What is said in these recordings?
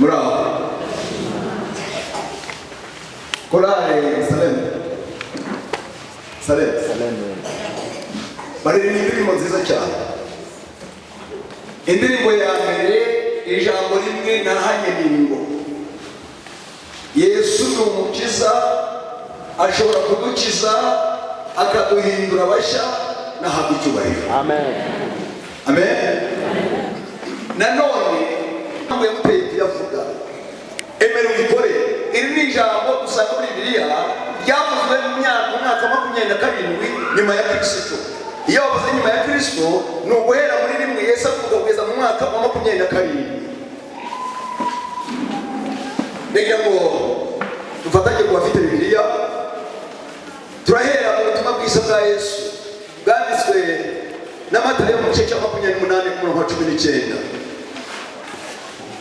Bravo. Korale Salem. Bari indirimbo nziza cyane. Indirimbo ya mbere ijambo rimwe nahanye ningo. Yesu ni umukiza, ashobora kudukiza akaduhindura abashya nahabwa icyubahiro. Amen. Amen. Nanone ntabwo yamuteye kuyavuga. Emera ubikore. Iri ni ijambo dusanga muri Bibiliya ryavuzwe mu mwaka 27 nyuma ya Kristo. Iyo bavuze nyuma ya Kristo ni uguhera muri rimwe Yesu avuga kugeza mu mwaka wa 27. Ngira ngo dufatanye kubafite Bibiliya. Turahera mu butumwa bwiza bwa Yesu bwanditswe na Matayo mu gice cya 28:19.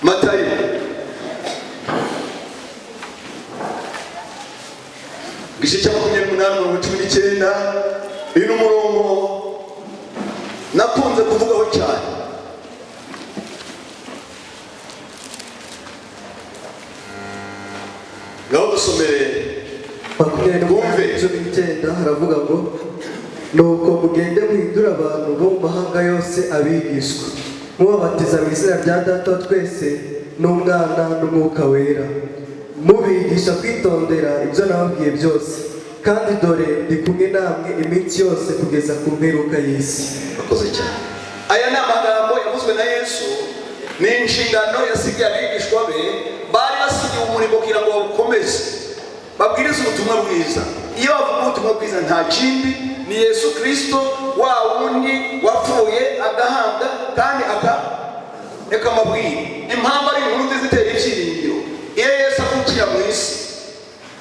Matayo igice cya 28:19. Uyu ni umurongo nakunze kuvugaho cyane. Ngaho dusomere 28:19 haravuga ngo nuko mugende muhindura abantu bo mu mahanga yose abigishwa mubabatiza mu izina rya Data wa twese n'Umwana n'Umwuka wera, mubigisha kwitondera ibyo nababwiye byose, kandi dore ndi kumwe namwe iminsi yose kugeza ku mperuka y'isi. Akoze cyane. Aya ni amagambo yavuzwe na Yesu, ni inshingano yasigiye abigishwa be, bari basigiye umurimo kugira ngo bawukomeze babwirize ubutumwa bwiza. Iyo bavuga ubutumwa bwiza nta kindi ni Yesu Kristo wa wundi wapfuye agahambwa kandi akamabwira. Impamvu ari inkuru nziza iteye ibyiringiro. Iyo Yesu avukira mu isi,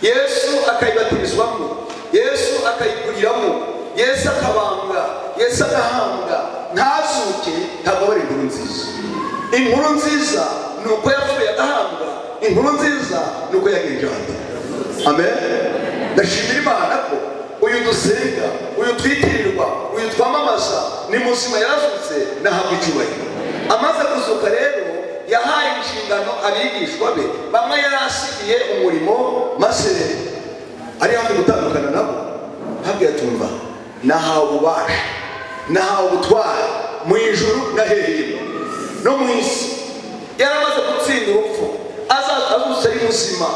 Yesu akayibatirizwamo, Yesu akayikuriramo, Yesu akabambwa, Yesu agahambwa, ntazuke, ntabwo ari inkuru nziza. Inkuru nziza ni uko yapfuye agahambwa, inkuru nziza ni uko yagenje hano. Amen. Ndashimira Imana ko uyu dusenga, uyu twitirirwa, uyu twamamaza ni muzima, yarazutse nahabwa icyubahiro. Amaze kuzuka rero yahaye inshingano abigishwa be, bamwe yarasigiye umurimo maze ari hafi gutandukana nabo. Habwiye tumva nahawe ububasha, nahawe ubutware mu ijuru na hejuru no mu isi. Yaramaze gutsinda urupfu, azazutse ari muzima.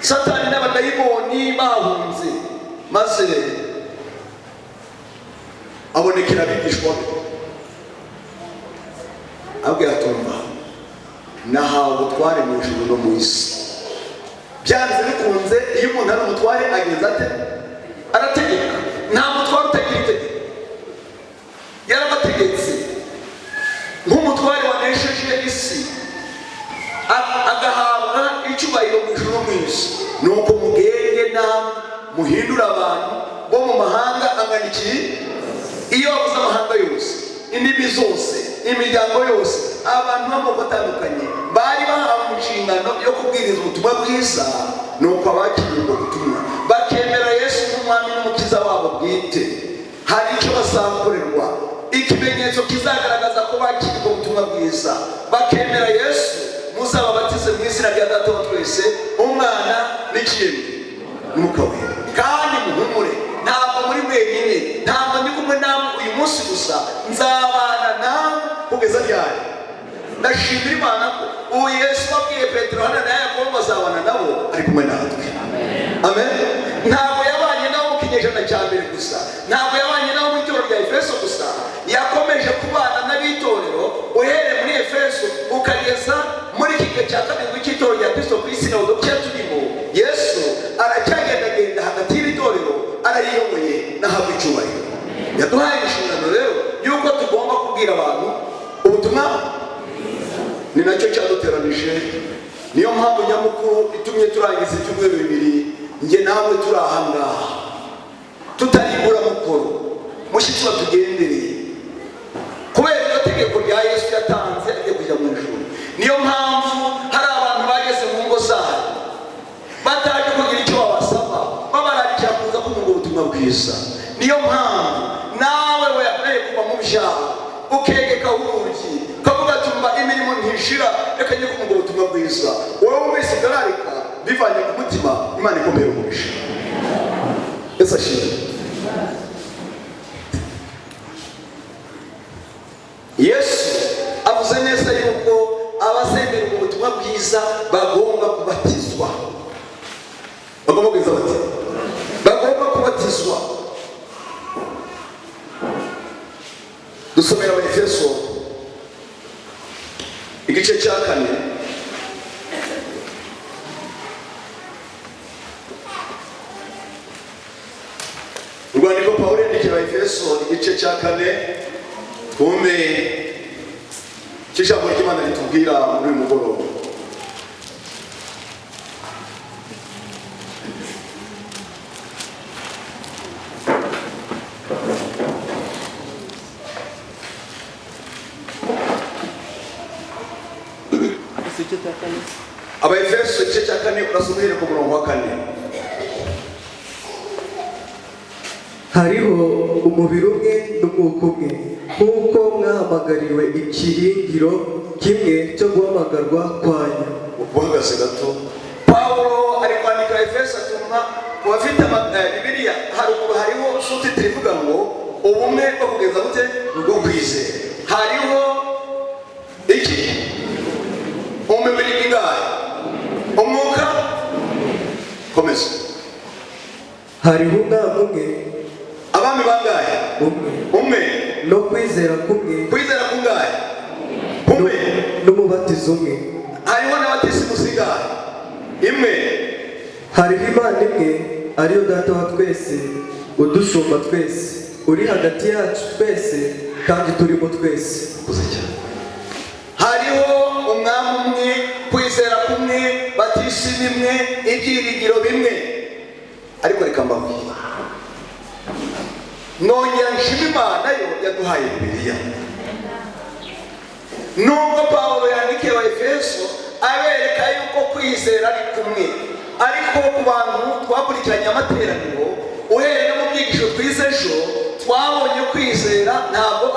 Satani n'abadayimoni bahunze, maze abonekera abigishwa be. Abwiye atumva nahawe ubutware mu ijuru no mu isi. Byanze bikunze iyo umuntu ari umutware agenza ate? Arategeka. Nta mutware utagira itegeko. Yarabategetse nk'umutware wanesheje isi, agahabwa icyubahiro mu ijuru no mu isi. Nuko mugende namwe muhindura abantu bo mu mahanga angana iki? Iyo bavuze amahanga yose, indimi zose, imiryango yose, abantu b'amoko atandukanye bari bahawe inshingano yo kubwiriza ubutumwa bwiza. Nuko abakiriye ubwo butumwa bakemera Yesu nk'umwami n'umukiza wabo bwite, hari icyo bazakorerwa, ikimenyetso kizagaragaza ko bakiriye ubwo butumwa bwiza. Bakemera Yesu, muzababatize mu izina rya Data wa twese, Umwana n'Umwuka wera. Kandi muhumure, ntabwo muri mwenyine, ntabwo ndi kumwe namwe uyu munsi gusa, nzabana namwe kugeza ryari. Ndashimira Imana ko ubu Yesu wabwiye Petero hano na Yakobo bazabana nabo ari kumwe natwe. Amen. Ntabwo yabanye nabo mu kinyejana cya mbere gusa, ntabwo yabanye nabo mu itorero rya Efeso gusa, yakomeje kubana n'abitorero uhereye muri Efeso ukageza muri iki gihe cya kabiri cy'itorero rya Kristo ku isi na uduce turimo. Yesu aracyagendagenda hagati y'itorero, arayiyoboye nahabwa icyubahiro. Yaduhaye inshingano rero yuko tugomba kubwira abantu ubutumwa, ni nacyo cyaduteranije. Niyo mpamvu nyamukuru itumye turangiza ibyumweru 2 nge nawe turi aha ngaha tutaribura mukoro mushyitsi watugendereye, kubera iryo tegeko rya Yesu yatanze agiye kujya mu ijuru. Niyo mpamvu hari abantu bageze mu ngo zabo bataje kugira icyo babasaba, babararikira kuza kumva ubutumwa bwiza. Niyo mpamvu nawe wayakoreye kuva mu byaha ukegeka urugi ukavuga tumba imirimo ntishira, reka njye bwiza wowe wese ugararika bivanye ku mutima Imana ikomeye umugisha. Yesu ashimwe. Yesu avuze neza yuko abazemera ubutumwa bwiza bagomba kubatizwa. Bagomba kubatizwa bati? Bagomba kubatizwa. Dusomera Abefeso igice cya 4. Urwandiko Pawulo yandikira Abefeso igice cya 4. Twumve ijambo ry'Imana ritubwira muri uyu mugoroba. Abefeso igice cya 4 urasomera ku murongo wa 4. Hariho umubiri umwe n'umwuka umwe, nk'uko mwahamagariwe ikiringiro kimwe cyo guhamagarwa kwanyu. Uhagaze gato. Pawulo ari kwandika Efeso atuma ku bafite Bibiliya hariho nshuti turivuga ngo ubumwe bwo kugeza gute bwo kwizera. Hariho iki umubiri ingahe? Umwuka komeza. Hariho umwami umwe. Abami bangahe? Umwe. No kwizera kumwe. Kwizera kungahe? Umwe. N'umubatizo umwe. Hariho n'abatisimu singahe? Imwe. Hariho Imana imwe ariyo Data wa twese udusumba twese, uri hagati yacu twese kandi turimo twese. Hariho umwami umwe, kwizera kumwe, batisimu imwe, ibyiringiro bimwe. Ariko reka mbabwire, nongera nshima Imana yo yaduhaye Bibiliya. Nubwo Pawulo yandikiye Abefeso abereka yuko kwizera ari kumwe, ariko ku bantu twakurikiranye amateraniro uhereye no mu byigisho twize ejo twabonye kwizera ntabwo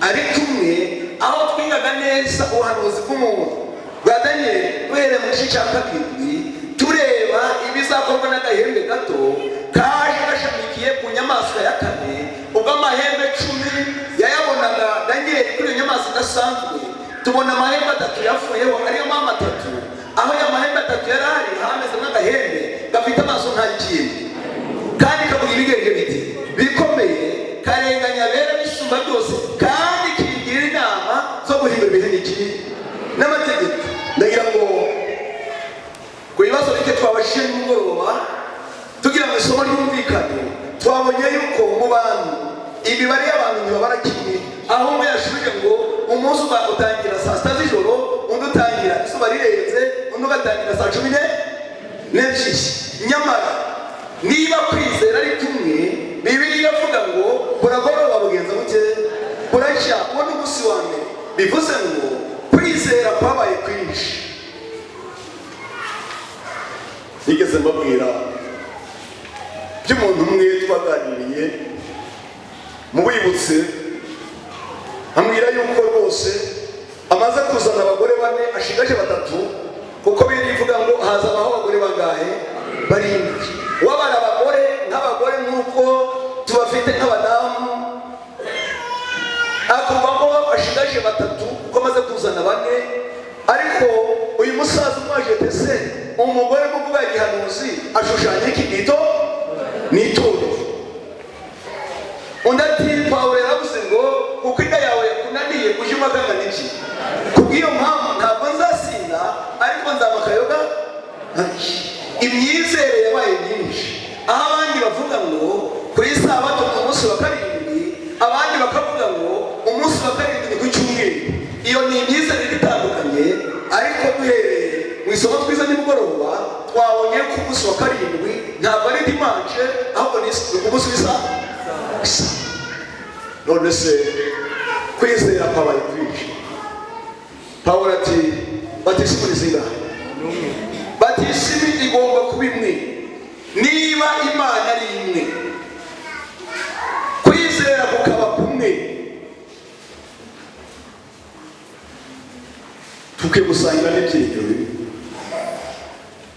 ari kumwe. Aho twigaga neza ubuhanuzi bw'umuntu bwa Daniyeli duhereye mu gice cya 7 tureba ibizakorwa n'agahembe gato kaje gashamikiye ku nyamaswa ya 4. Ubwo amahembe 10 yayabonaga Daniyeli kuri iyo nyamaswa idasanzwe, tubona amahembe 3 yavuyeho ariyo mama 3. Aho ya mahembe 3 yari ari hameze nk'agahembe gafite amaso nk'ay'ikindi, kandi kavuga ibigenge biti bikomeye, karenganya bera bisumba byose, kandi kigira inama zo guhindura ibihe n'iki n'amategeko. Ndagira ngo ku bibazo bike twabashije nimugoroba tugira ngo isomo ryumvikane, twabonye yuko mu bantu imibare y'abantu ntibabara kimwe. Aho umwe yashubije ngo umunsi utangira saa 6 z'ijoro, undi utangira izuba rirenze, undi ugatangira saa 12. Nyamara niba kwizera ari kumwe, Bibiliya ivuga ngo buragoroba bugenza buke buracya. Uwo ni umunsi wa mbere. Bivuze ngo kwizera kwabaye kwinshi. Nigeze mbabwira by'umuntu umwe twaganiriye mu bibutse, ambwira yuko rwose amaze kuzana abagore 4 ashigaje 3, kuko birivuga ngo hazabaho abagore bangahe? 7. Wabara abagore nk'abagore nk'uko tubafite nk'abadamu, akuva ko ashigaje 3 kuko amaze kuzana 4. Ariko uyu musaza umwaje tese umugore muvuga igihanuzi ashushanya ikigito n'itorero. Undi ati Pawulo yaravuze ngo kuko inda yawe yakunaniye ujye umagana n'iki, kubw'iyo mpamvu ntabwo nzasinda ariko nzamakayoga. Imyizere yabaye myinshi, aho abandi bavuga ngo kuri Sabato ku munsi wa 7, abandi bakavuga ngo umunsi wa 7 ni ku cyumweru. Iyo ni imyizere itandukanye, ariko duhereye mu isomo twiza nimugoroba twabonye ko umunsi wa 7 ntabwo ari dimanche, ahubwo ni ku munsi w'isa. None se kwizera kwabaye kwinshi. Pawulo ati batisimu ni zingahe? Batisimu igomba kuba imwe niba Imana ari imwe, kwizera kukaba kumwe. dukwiye gusangira n'ibyiringiro bibi.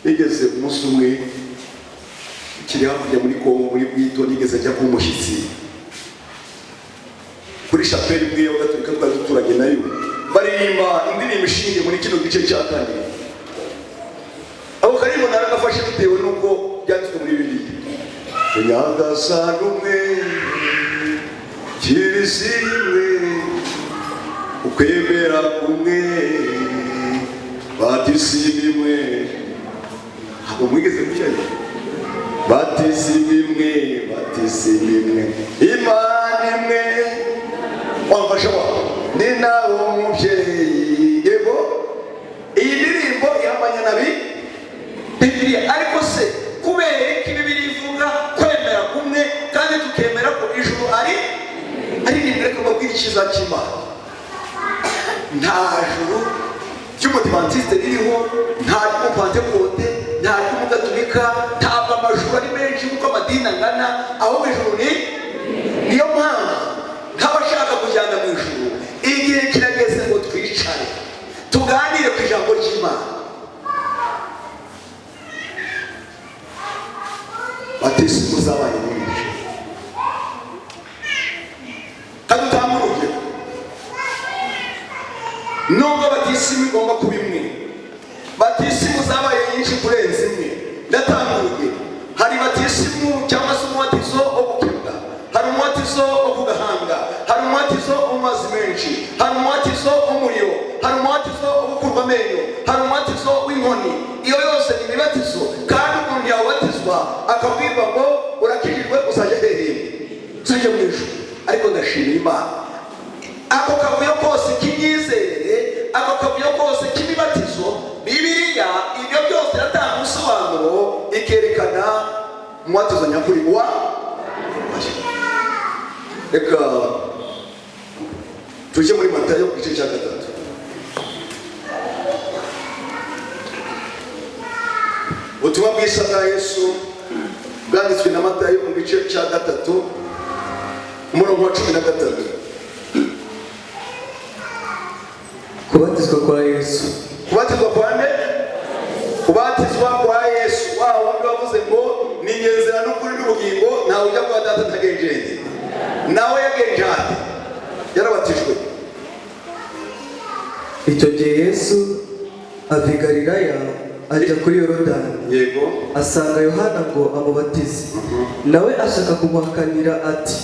Nigeze umunsi umwe kiri hakurya muri Kongo muri Bwito, nigeze njya kuba umushyitsi kuri chapelle imwe y'Abagatolika twari duturanye nayo, baririmba indirimbo ishingiye muri kino gice cya kane. Abo karirimbo naragafashe bitewe n'uko byanditswe muri Bibiliya. Nyagasani umwe kirisimwe ukwemera kumwe batisimwe. Ntabwo mwigeze kujyayo? Batisimwe Imana imwe. Wamfasha wa ni nawe umubyeyi. Yego iyi ndirimbo ihamanya na Bibiliya, ariko se kubera ko Bibiliya ivuga kwemera kumwe kandi tukemera ko ijuru ari nimwe, reka mbabwire icyiza cy'Imana. Nta juru ry'umudivantiste ririho, nta ry'umupantekote, nta ry'umugatolika, ntabwo amajuru ari menshi kuko amadini angana, ahubwo ijuru niyo mpamvu nk'abashaka kujyana mu ijuru igihe kirageze ngo twicare tuganire ku ijambo ry'Imana. Batisimu zabaye nyinshi kandi utamuruge, nubwo batisimu igomba kuba imwe, batisimu zabaye nyinshi kurenza imwe. Ndatanguruge, hari batisimu cyangwa se umubatizo wo gukebwa, hari umubatizo wo ku gahanga, hari umubatizo w'amazi menshi, hari umubatizo w'umuriro, hari umubatizo wo gukurwa amenyo, hari umubatizo w'inkoni. Iyo yose ni imibatizo kandi umuntu yawubatizwa akabwirwa ngo urakijijwe uzajya hehe? Uzajya mu ijuru. Ariko ndashimira Imana, ako kavuyo kose k'imyizerere, ako kavuyo kose k'imibatizo, Bibiliya ibyo byose iratanga ubusobanuro, ikerekana umubatizo nyakuri wa. Reka tujye muri Matayo ku gice cya 3. Ubutumwa bwiza bwa Yesu bwanditswe na Matayo mu gice cya 3 umurongo wa 13. Kubatizwa kwa Yesu. Kubatizwa kwa nde? Kubatizwa kwa Yesu. Wao wavuze ngo ni nyenzera n'ukuri n'ubugingo, ntawe ujya kwa Data ntagenjende. Nawe yagenje ate? Yarabatijwe. Icyo gihe Yesu ava i Galilaya ajya kuri Yorodani. Yego. Asanga Yohana ngo amubatize. Nawe ashaka kumuhakanira ati,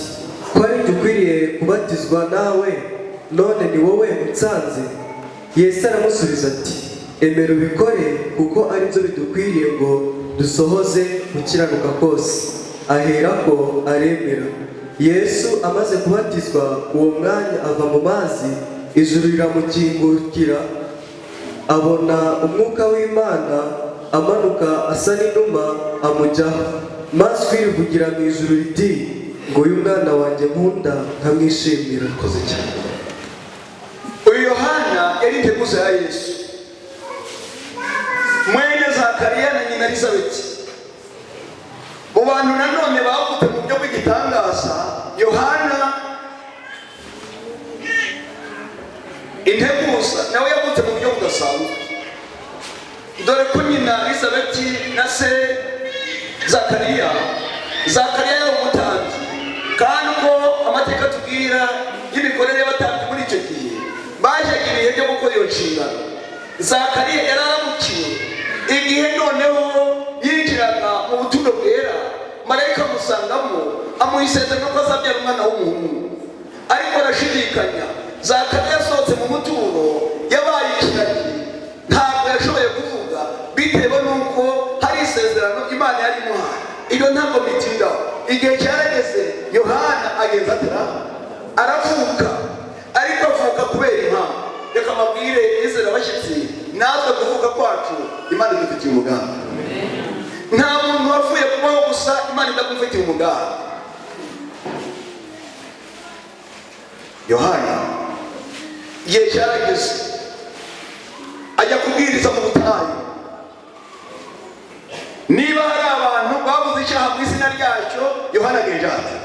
ko ari njye ukwiriye kubatizwa nawe, none ni wowe unsanze? Yesu aramusubiza ati, emera ubikore kuko ari byo bidukwiriye ngo dusohoze gukiranuka kose. Aherako aremera. Yesu amaze kubatizwa, uwo mwanya ava mu mazi, ijuru riramukingukira, abona umwuka w'Imana amanuka asa n'inuma amujyaho. Maze rivugira mu ijuru riti, ngo uyu mwana wanjye nkunda nkamwishimira. Koze cyane. Uyu Yohana yari integuza ya Yesu, mwene Zakariya na nyina Elizabeti. Mu bantu nanone bavutse mu buryo bw'igitangaza, Yohana integuza nawe yavutse mu buryo budasanzwe. Dore ko nyina Elizabeti na se Zakariya yari umutambyi, kandi uko amateka tubwira y'imikorere y'abatambyi muri icyo gihe, baje ibihe byo gukora iyo nshingano. Zakariya yari aramukiwe igihe noneho yinjiraga mu buturo bwera, marayika amusangamo amuha isezerano ko azabyara umwana w'umuhungu. Ariko arashidikanya. Zakariya yasohotse mu muturo yabaye ikiragi, ntabwo yashoboye kuvuga bitewe n'uko hari isezerano Imana yari imuhaye. Iyo ntabwo bitindaho. Igihe cyarageze, Yohana agenza atera aravuka, ariko avuka kubera impamvu. Reka mabwire izera abashyitsi, natwe kuvuka kwacu Imana idufitiye umugambi. Nta muntu wavuye kubaho gusa, Imana idafitiye umugambi. Yohana igihe cyarageze ajya kubwiriza mu butayu. Niba hari abantu babuze icyaha mu izina ryacyo, Yohana agenje ate?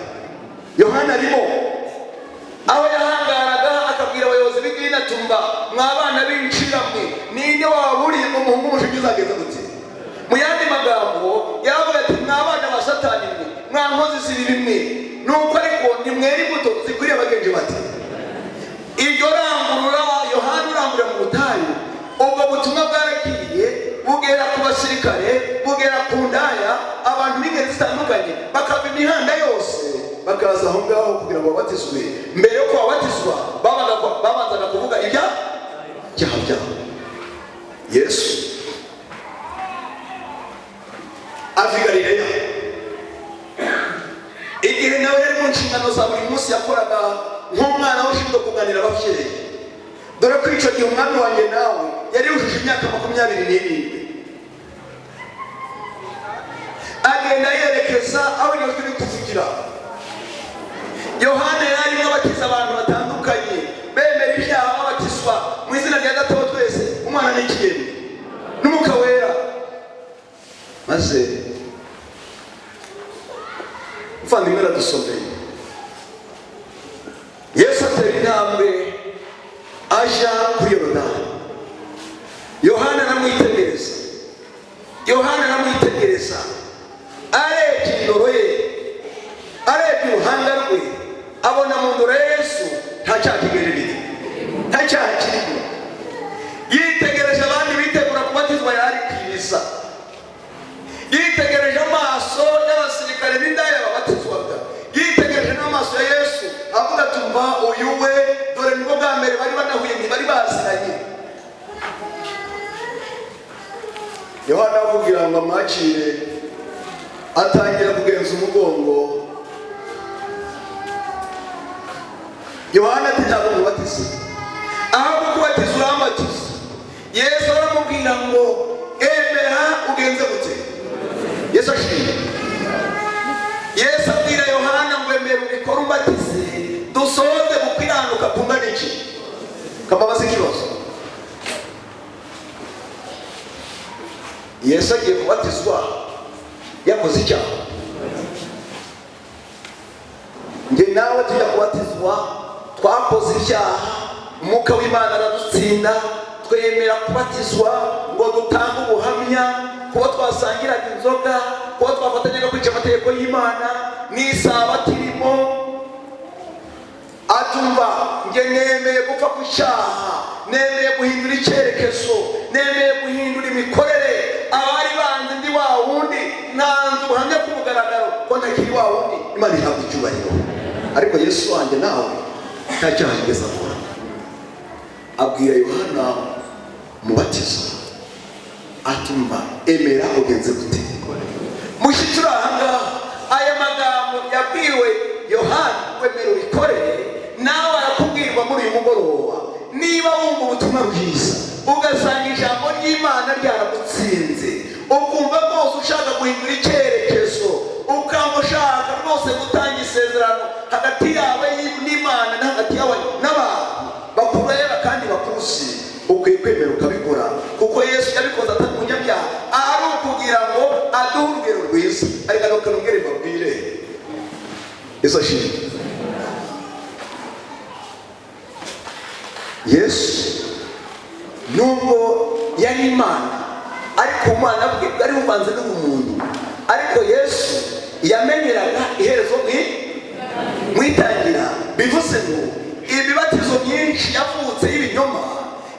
Yohana arimo aho yahangaraga akabwira abayobozi b'idini atumba mwabana b'incira mwe, ninde waburiye mu muhungu umushinga uzageza gute? Mu yandi magambo yaravuga ati mwabana ba Satani mwe, mwankozi z'ibibi mwe, nuko ariko nimwera imbuto zikwiriye abagenzi bati. Iryo rangurura Yohana urangurira mu butayu, ubwo butumwa bwaragiye bugera ku basirikare, bugera ku ndaya, abantu b'ingeri zitandukanye bakava imihanda yose bakaza aho ngaho kugira ngo babatizwe. Mbere yo kubabatizwa babanzaga kuvuga ibyaha byabo. Yesu ava i Galileya, igihe nawe yari mu nshingano za buri munsi yakoraga nk'umwana ushinzwe kuganira ababyeyi. Dore ko icyo gihe umwami wanjye nawe yari yujuje imyaka 27. Agenda yerekeza aho iyo turi kuvugira. Yohana yari arimo abatiza abantu batandukanye, bemera ibyaha babatizwa mu izina rya Data wa twese, Umwana n'Ikirema n'Umwuka Wera. Maze muvandimwe aradusomeye, Yesu atera intambwe aja kuri Yorodani. Yohana aramwitegereza, arebye indoro ye, arebye uruhanga rwe, abona mu ndoro ya Yesu nta cyaha kigerereye, nta cyaha kirimo. Yitegereje abandi bitegura kubatizwa yari kwibisa, yitegereje amaso y'abasirikare b'indaya babatizwaga, yitegereje n'amaso ya Yesu avuga ati umva uyu we, dore nibwo bwa mbere bari banahuye, ntibari baziranye. Yohana akubwira ngo amwakire, atangira kugenza umugongo. Yohana ati ntabwo mubatiza, ahubwo kubatiza urambatiza. Yesu aramubwira ngo emera ugenze gute. Yesu ashimwe. Yesu abwira Yohana ngo emera ubikore umbatize, dusohoze gukiranuka kungana iki. Kababaza ikibazo. Yesu agiye kubatizwa yakoze icyaha. Nge nawe tujya kubatizwa twakoze icyaha, Umwuka w'Imana aradutsinda, twemera kubatizwa ngo dutange ubuhamya, kuba twasangiraga inzoga, kuba twafatanyaga kwica amategeko y'Imana n'isabato irimo. Atumva nge nemeye gupfa ku cyaha, nemeye guhindura icyerekezo, nemeye guhindura imikorere. Abari banze ndi wa wundi, nanze ubuhamya ku mugaragaro ko ntakiri wa wundi. Imana ihabwa icyubahiro. Ariko Yesu wanjye nawe nta cyaha yigeze akora. Abwira Yohana mubatiza, atumva emera ugenze gute. Mushyikira ahangaha aya magambo yabwiwe Yohana, wemera ubikore. Nawe arakubwirwa muri uyu mugoroba, niba wumva ubutumwa bwiza ugasanga ijambo ry'Imana ryaragutsinze, ukumva rwose ushaka guhindura icyerekezo, ukaba ushaka rwose gutanga isezerano hagati yawe n'Imana na hagati yawe n'abantu bakureba kandi bakurusi, ukwiye kwemera ukabikora, kuko Yesu yabikoze atari umunyabyaha, ari ukugira ngo aduhe urugero rwiza. Ariko ntukanongere mbabwire, Yesu ashimwe. Yesu nubwo yari Imana, ariko Umwana bwe bwari buvanze n'umuntu. Ariko Yesu yamenyeraga iherezo mwitangira. Bivuze ngo imibatizo myinshi yavutse y'ibinyoma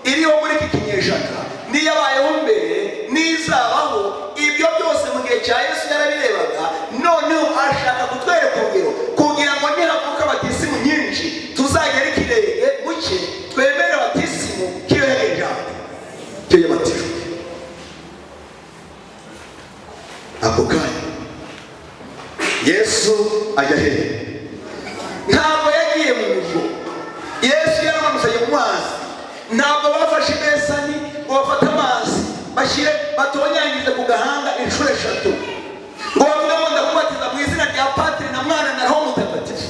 iriho muri iki kinyejana, n'iyabayeho mbere n'izabaho, ibyo byose mu gihe cya Yesu yarabirebaga. Noneho ashaka kutwereka urugero kugira ngo nihavuka batisimu nyinshi tuzagera ikirenge muke, twemere batisimu kiyohereja cyo yabatijwe. Ako kanya Yesu ajya hehe? Ntabwo yagiye mu muriro. Yesu yaramusanye mu mazi. Ntabwo bafashe imesani ngo bafate amazi bashyire batonyangize ku gahanga inshuro 3 ngo bavuge ngo ndakubatiza mu izina rya Patiri na Mwana na Roho Mutagatifu.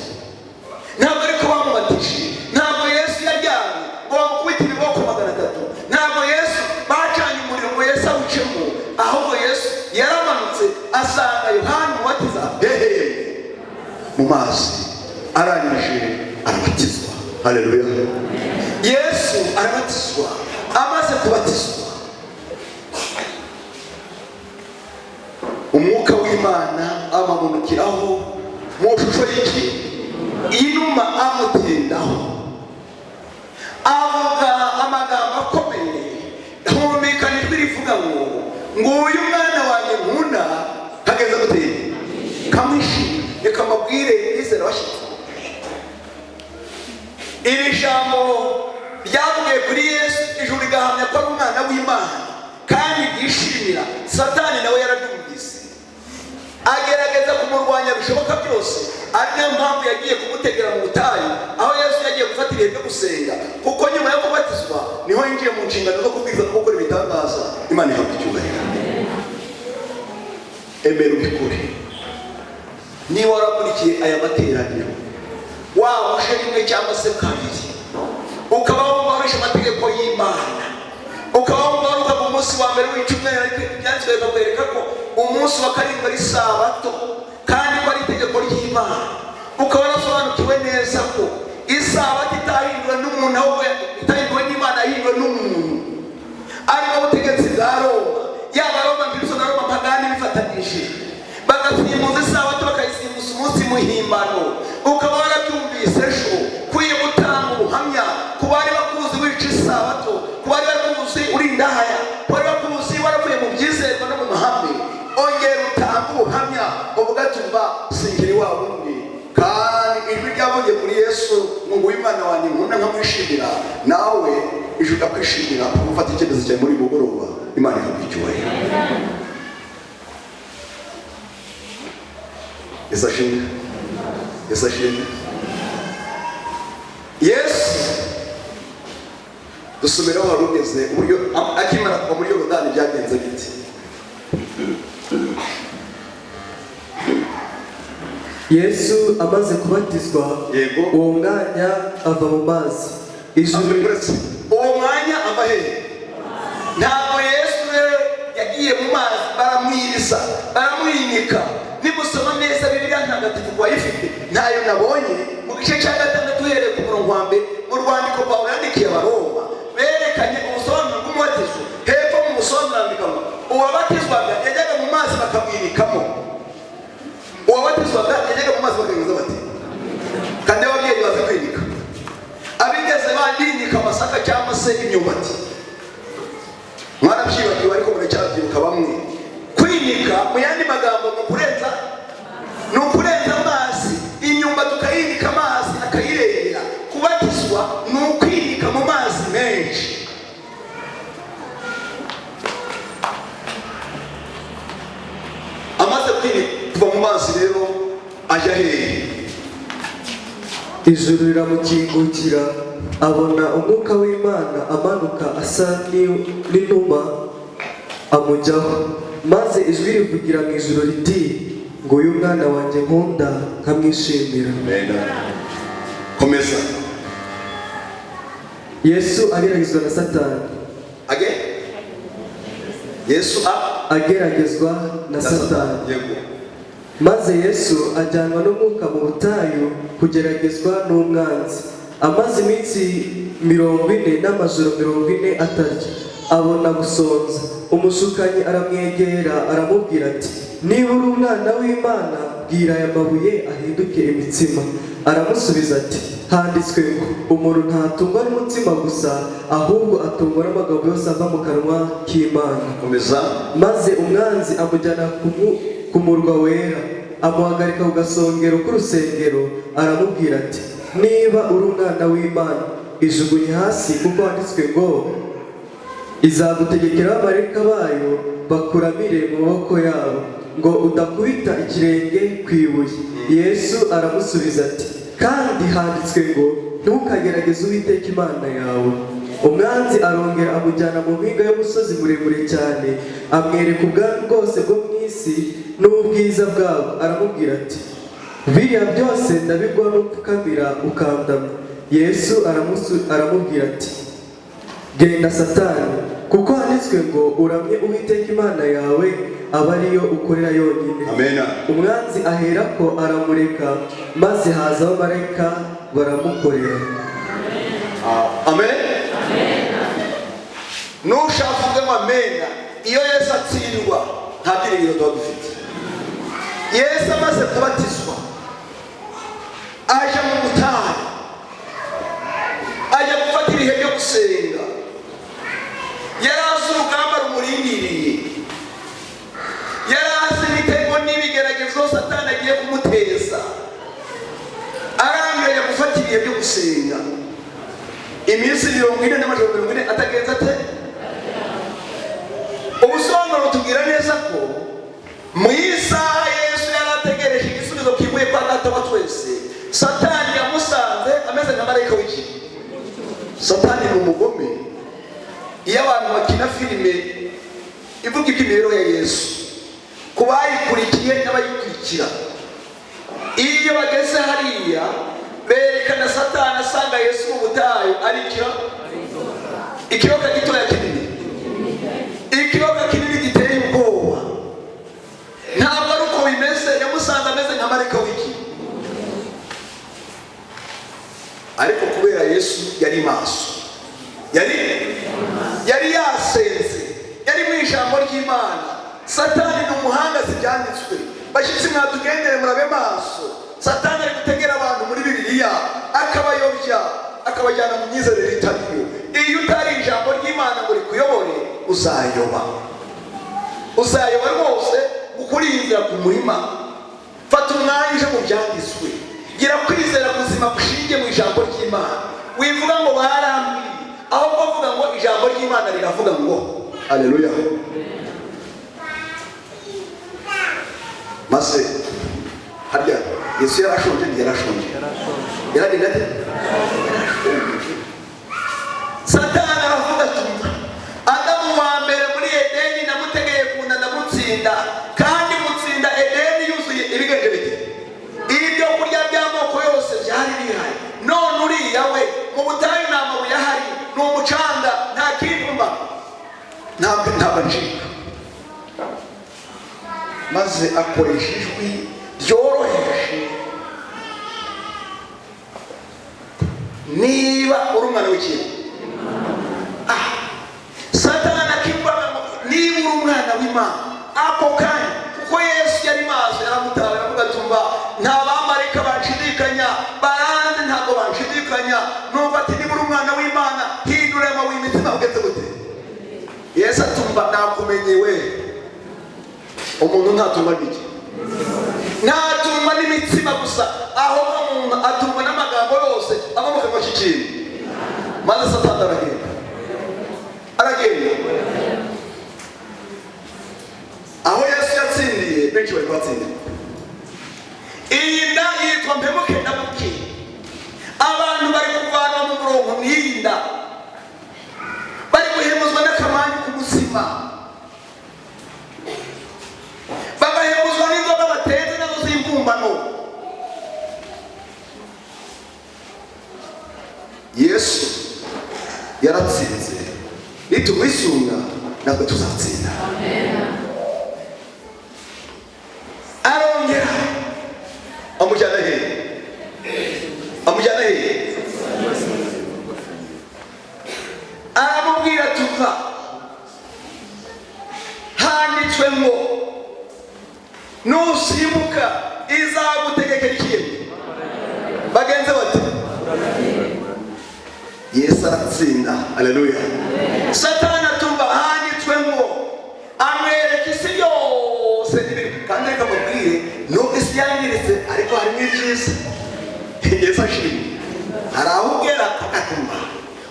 Ntabwo ariko bamubatije. Ntabwo Yesu yajyanye ngo bamukubite ibiboko 300. Ntabwo Yesu bacanye umuriro ngo Yesu awucemo, ahubwo Yesu yaramanutse asanga Yohana umubatiza hehe mu mazi, arangije arabatizwa. Haleluya. Yesu arabatizwa kubatizwa umwuka w'Imana amamunukiraho mu shusho y'iki inuma amutindaho avuga amagambo akomeye humvikana ijwi rivuga ngo nguyu mwana wanjye nkunda kageze guteye kamwishimye reka mabwire izera washyitse iri jambo ryavugiye kuri Yesu ijuru rigahamya ko ari umwana w'Imana kandi yishimira Satani nawe yarabyumvise agerageza kumurwanya bishoboka byose ari nayo mpamvu yagiye kumutegera mu butayu aho Yesu yagiye gufata ibihe byo gusenga kuko nyuma yo kubatizwa niho yinjiye mu nshingano zo kubwiriza no gukora ibitangaza Imana ihabwa icyubahiro. Emera ubikore. Niba warakurikiye aya materaniro waba uje rimwe cyangwa se kabiri ukaba wumva warishe amategeko y'Imana ukaba wumva waruka mu munsi wa mbere w'icyumweru ariko ibyanditswe bikakwereka ko umunsi wa karindwi ari Sabato kandi ko ari itegeko ry'Imana ukaba warasobanukiwe neza ko Isabato itahinduwe n'umuntu ahubwo itahinduwe n'Imana yahinduwe n'umuntu ariko ubutegetsi bwa Roma yaba Roma mbirizo na Roma mpagani bifatanyije bagasimbuza Isabato bakayisimbuza umunsi muhimbano ukaba warabyumvise ejo kwiye gutanga ubuhamya ku bari bakuzi wica Isabato ku bari bakuzi urindahaya ku bari bakuzi waravuye mu byizerwa no mu mahame ongera utanga ubuhamya uvuga ati mba singiri wa wundi kandi ijwi ryavuye kuri Yesu ngo Imana wanjye nkunda nkamwishimira nawe ijwi ndakwishimira gufata icyemezo cyawe muri mugoroba Imana ihabwa icyubahiro. Yesu ashimwe. Yesu dusubira aho warugeze uburyo akimara kuva muri Yorodani byagenze biti Yesu amaze kubatizwa uwo mwanya ava mu mazi uwo mwanya ava hehe ntabwo Yesu yagiye mu mazi baramwiriza baramwinika nimusoma neza Bibiliya ntagatifu wayifite ntayo nabonye mu gice cya 6 uhereye ku murongo wa mbere mu rwandiko Pawulo yandikiye Abaroma berekanye ubusobanuro bw'umubatizo hepfo mu busobanuro andikamo uwabatizwaga yajyaga mu mazi bakamwinikamo uwabatizwaga yajyaga mu mazi bakamwiza bati kandi ababyeyi bazi kwinika abigeze bandinika amasaka cyangwa se imyumbati mwarabyibagiwe ariko muracyabyibuka bamwe kwinika mu yandi magambo ni ukurenza amazi imyumbati ukayinika amazi akayirengera kubatizwa ni ukwinika mu mazi menshi amaze kuva mu mazi rero ajya hehe ijuru riramukingukira abona umwuka w'Imana amanuka asa n'inuma amujyaho maze ijwi rivugira mu ijuru riti ngo uyu mwana wanjye nkunda nkamwishimira. Komeza. Yesu ageragezwa na Satani. Yesu ageragezwa na Satani. Maze Yesu ajyanwa n'umwuka mu butayu kugeragezwa n'umwanzi. Amaze iminsi 40 n'amajoro 40 atarya abona gusonza. Umushukanyi aramwegera aramubwira ati niba uri umwana w'Imana bwira aya mabuye ahinduke imitsima. Aramusubiza ati handitswe ngo umuntu ntatungwa n'umutsima gusa ahubwo atungwa n'amagambo yose ava mu kanwa k'Imana. Maze umwanzi amujyana ku murwa wera amuhagarika ku gasongero k'urusengero aramubwira ati niba uri umwana w'Imana ijugunye hasi kuko handitswe ngo izagutegekera abamarayika bayo bakuramire mu maboko yabo ngo udakubita ikirenge ku ibuye. Yesu aramusubiza ati kandi handitswe ngo ntukagerageze Uwiteka Imana yawe. Umwanzi arongera amujyana mu mpinga y'umusozi muremure cyane amwereka ubwami bwose bwo mu isi n'ubwiza bwabo. Aramubwira ati biriya byose ndabiguha n'upfukamira ukandamya. Yesu aramubwira ati genda Satani kuko handitswe ngo uramye Uwiteka Imana yawe aba ariyo ukorera yonyine. Umwanzi aherako aramureka maze haza abamarayika baramukorera. Amen. nushavuge ngo amena. Iyo Yesu atsindwa nta byiringiro tuba dufite. Yesu amaze kubatizwa aje mu butayu, ajya gufata ibihe byo gusenga. Yari azi urugamba rumurindiriye, yari azi imitego n'ibigeragezo Satani agiye kumuteza. Arangije gufata ibihe byo gusenga iminsi 40 n'amajoro 40 atagenza ate. Ubusobanuro tubwira neza ko mu isaha Yesu yari ategereje igisubizo kivuye kwa Data wa twese, Satani yamusanze ameze nka marayika w'iki. Satani ni umugome. Iyo abantu bakina filime ivuga iby'imibereho ya Yesu, ku bayikurikiye n'abayikurikira, iyo bageze hariya berekana Satani asanga Yesu mu butayu ari ikiyoka gitoya kinini. Ikiyoka kinini giteye ubwoba. Ntabwo ari uko bimeze, yamusanze ameze nka marayika w'iki. Ariko kubera Yesu yari maso, yari yasenze, yari mu ijambo ry'Imana. Satani ni umuhanga zibyanditswe. Bashyitsi mwatugendere murabe maso. Satani ari gutegera abantu muri Bibiliya akabayobya, akabajyana mu myizerere itariyo. Iyo utari ijambo ry'Imana ngo rikuyobore, uzayoba rwose. Ukurindira ku murima, fata umwanya uje mu byanditswe, gira kwizera kuzima gushingiye mu ijambo ry'Imana. Wivuga ngo barambwiye, aho bavuga ngo ijambo ry'Imana riravuga ngo haleluya. Maze harya Yesu yarashonje, yaragenda ate? Satani aravuga ati Adamu wa mbere muri Edeni namutegeye kunda ndamutsinda, kandi mutsinda Edeni yuzuye ibigenje bite. Ibyo kurya by'amoko yose byari bihari. None uriya we mu butayu nta mabuye ahari, ni umucanga, nta kintu mba, ntabwo ncika. Maze akoresha ijwi ryoroheje, niba uri umwana w'ikintu. Satani akibwira niba uri umwana w'Imana ako kanya, kuko Yesu yari maso, yaramutaye aravuga tumva nta bamarayika banshidikanya, baranze ntabwo banshidikanya. Numva ati niba uri umwana w'Imana hindura amabuye imitima ugeze gute. Yesu atumva nakumenye we. Umuntu ntatumva n'iki? Ntatumva n'imitsima gusa, aho umuntu atumva n'amagambo yose ava mu kanwa k'ikintu. Maze Satani aragenda. Aho Yesu yatsindiye benshi bari batsindiye. Iyi nda yitwa mpemuke ndamuke. Abantu bari kuvanwa mu murongo n'iyi nda, bari guhemuzwa n'akamanyu k'ubuzima, bagahemuzwa n'inzoga bateze nazo z'imbumbano. Yesu yaratsinze, nitumwisunga ntabwo tuzatsinda. Arongera amujyana he? Aramubwira tuva, handitswe ngo nusimbuka izagutegekera ikintu. Bagenze bati Yesu aratsinda. Haleluya. Satani atumva handitswe ngo amwereka isi yose kandi reka mubwire nubwo isi yangiritse ariko harimo ibyiza. Yesu ashimwe. Hari aho ugera akatumva,